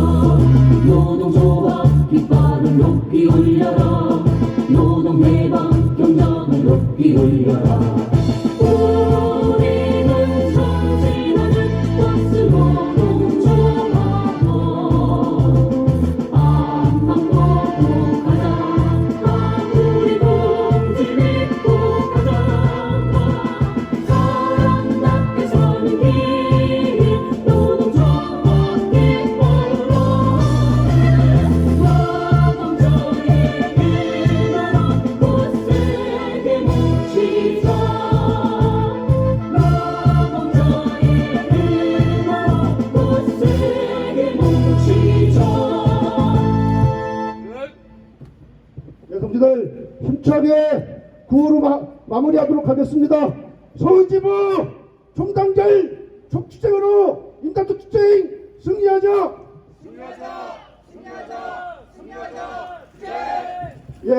노동조합 깃발을 높이 올려라. 노동해방 경장을 높이 올려라. 우리는 전진하는 버스 노동조합원 앞만 보고 가자. 우리 동지 믿고 가자. 사람답게 사는 길 노동조합 일벌로 가방자의 길로 굳세게 뭉치자. 가방자의 길로 굳세게 뭉치자. 네, 동지들 힘차게 구호로 마무리하도록 하겠습니다. 서울지부 총단결 촉추쟁으로 인단도 투쟁 승리하자. 예,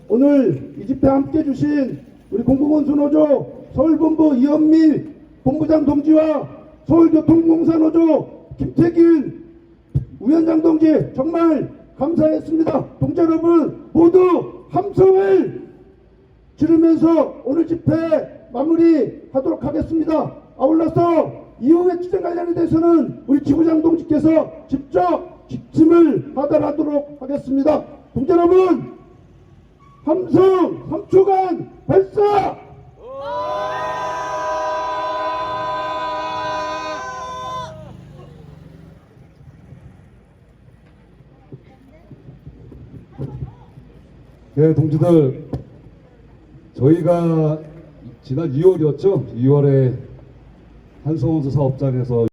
오늘 이 집회 함께 주신 우리 공공운수노조 서울본부 이현미 본부장 동지와 서울교통공사노조 김태길 위원장 동지 정말 감사했습니다. 동지 여러분 모두 함성을 지르면서 오늘 집회 마무리하도록 하겠습니다. 아울러서 이후의 투쟁 관련에 대해서는 우리 지부장 동지께서 직접 지침을 하달하도록 하겠습니다. 동지 여러분 함성 3초간 발사! 네, 동지들 저희가 지난 2월이었죠. 2월에 한성원수 사업장에서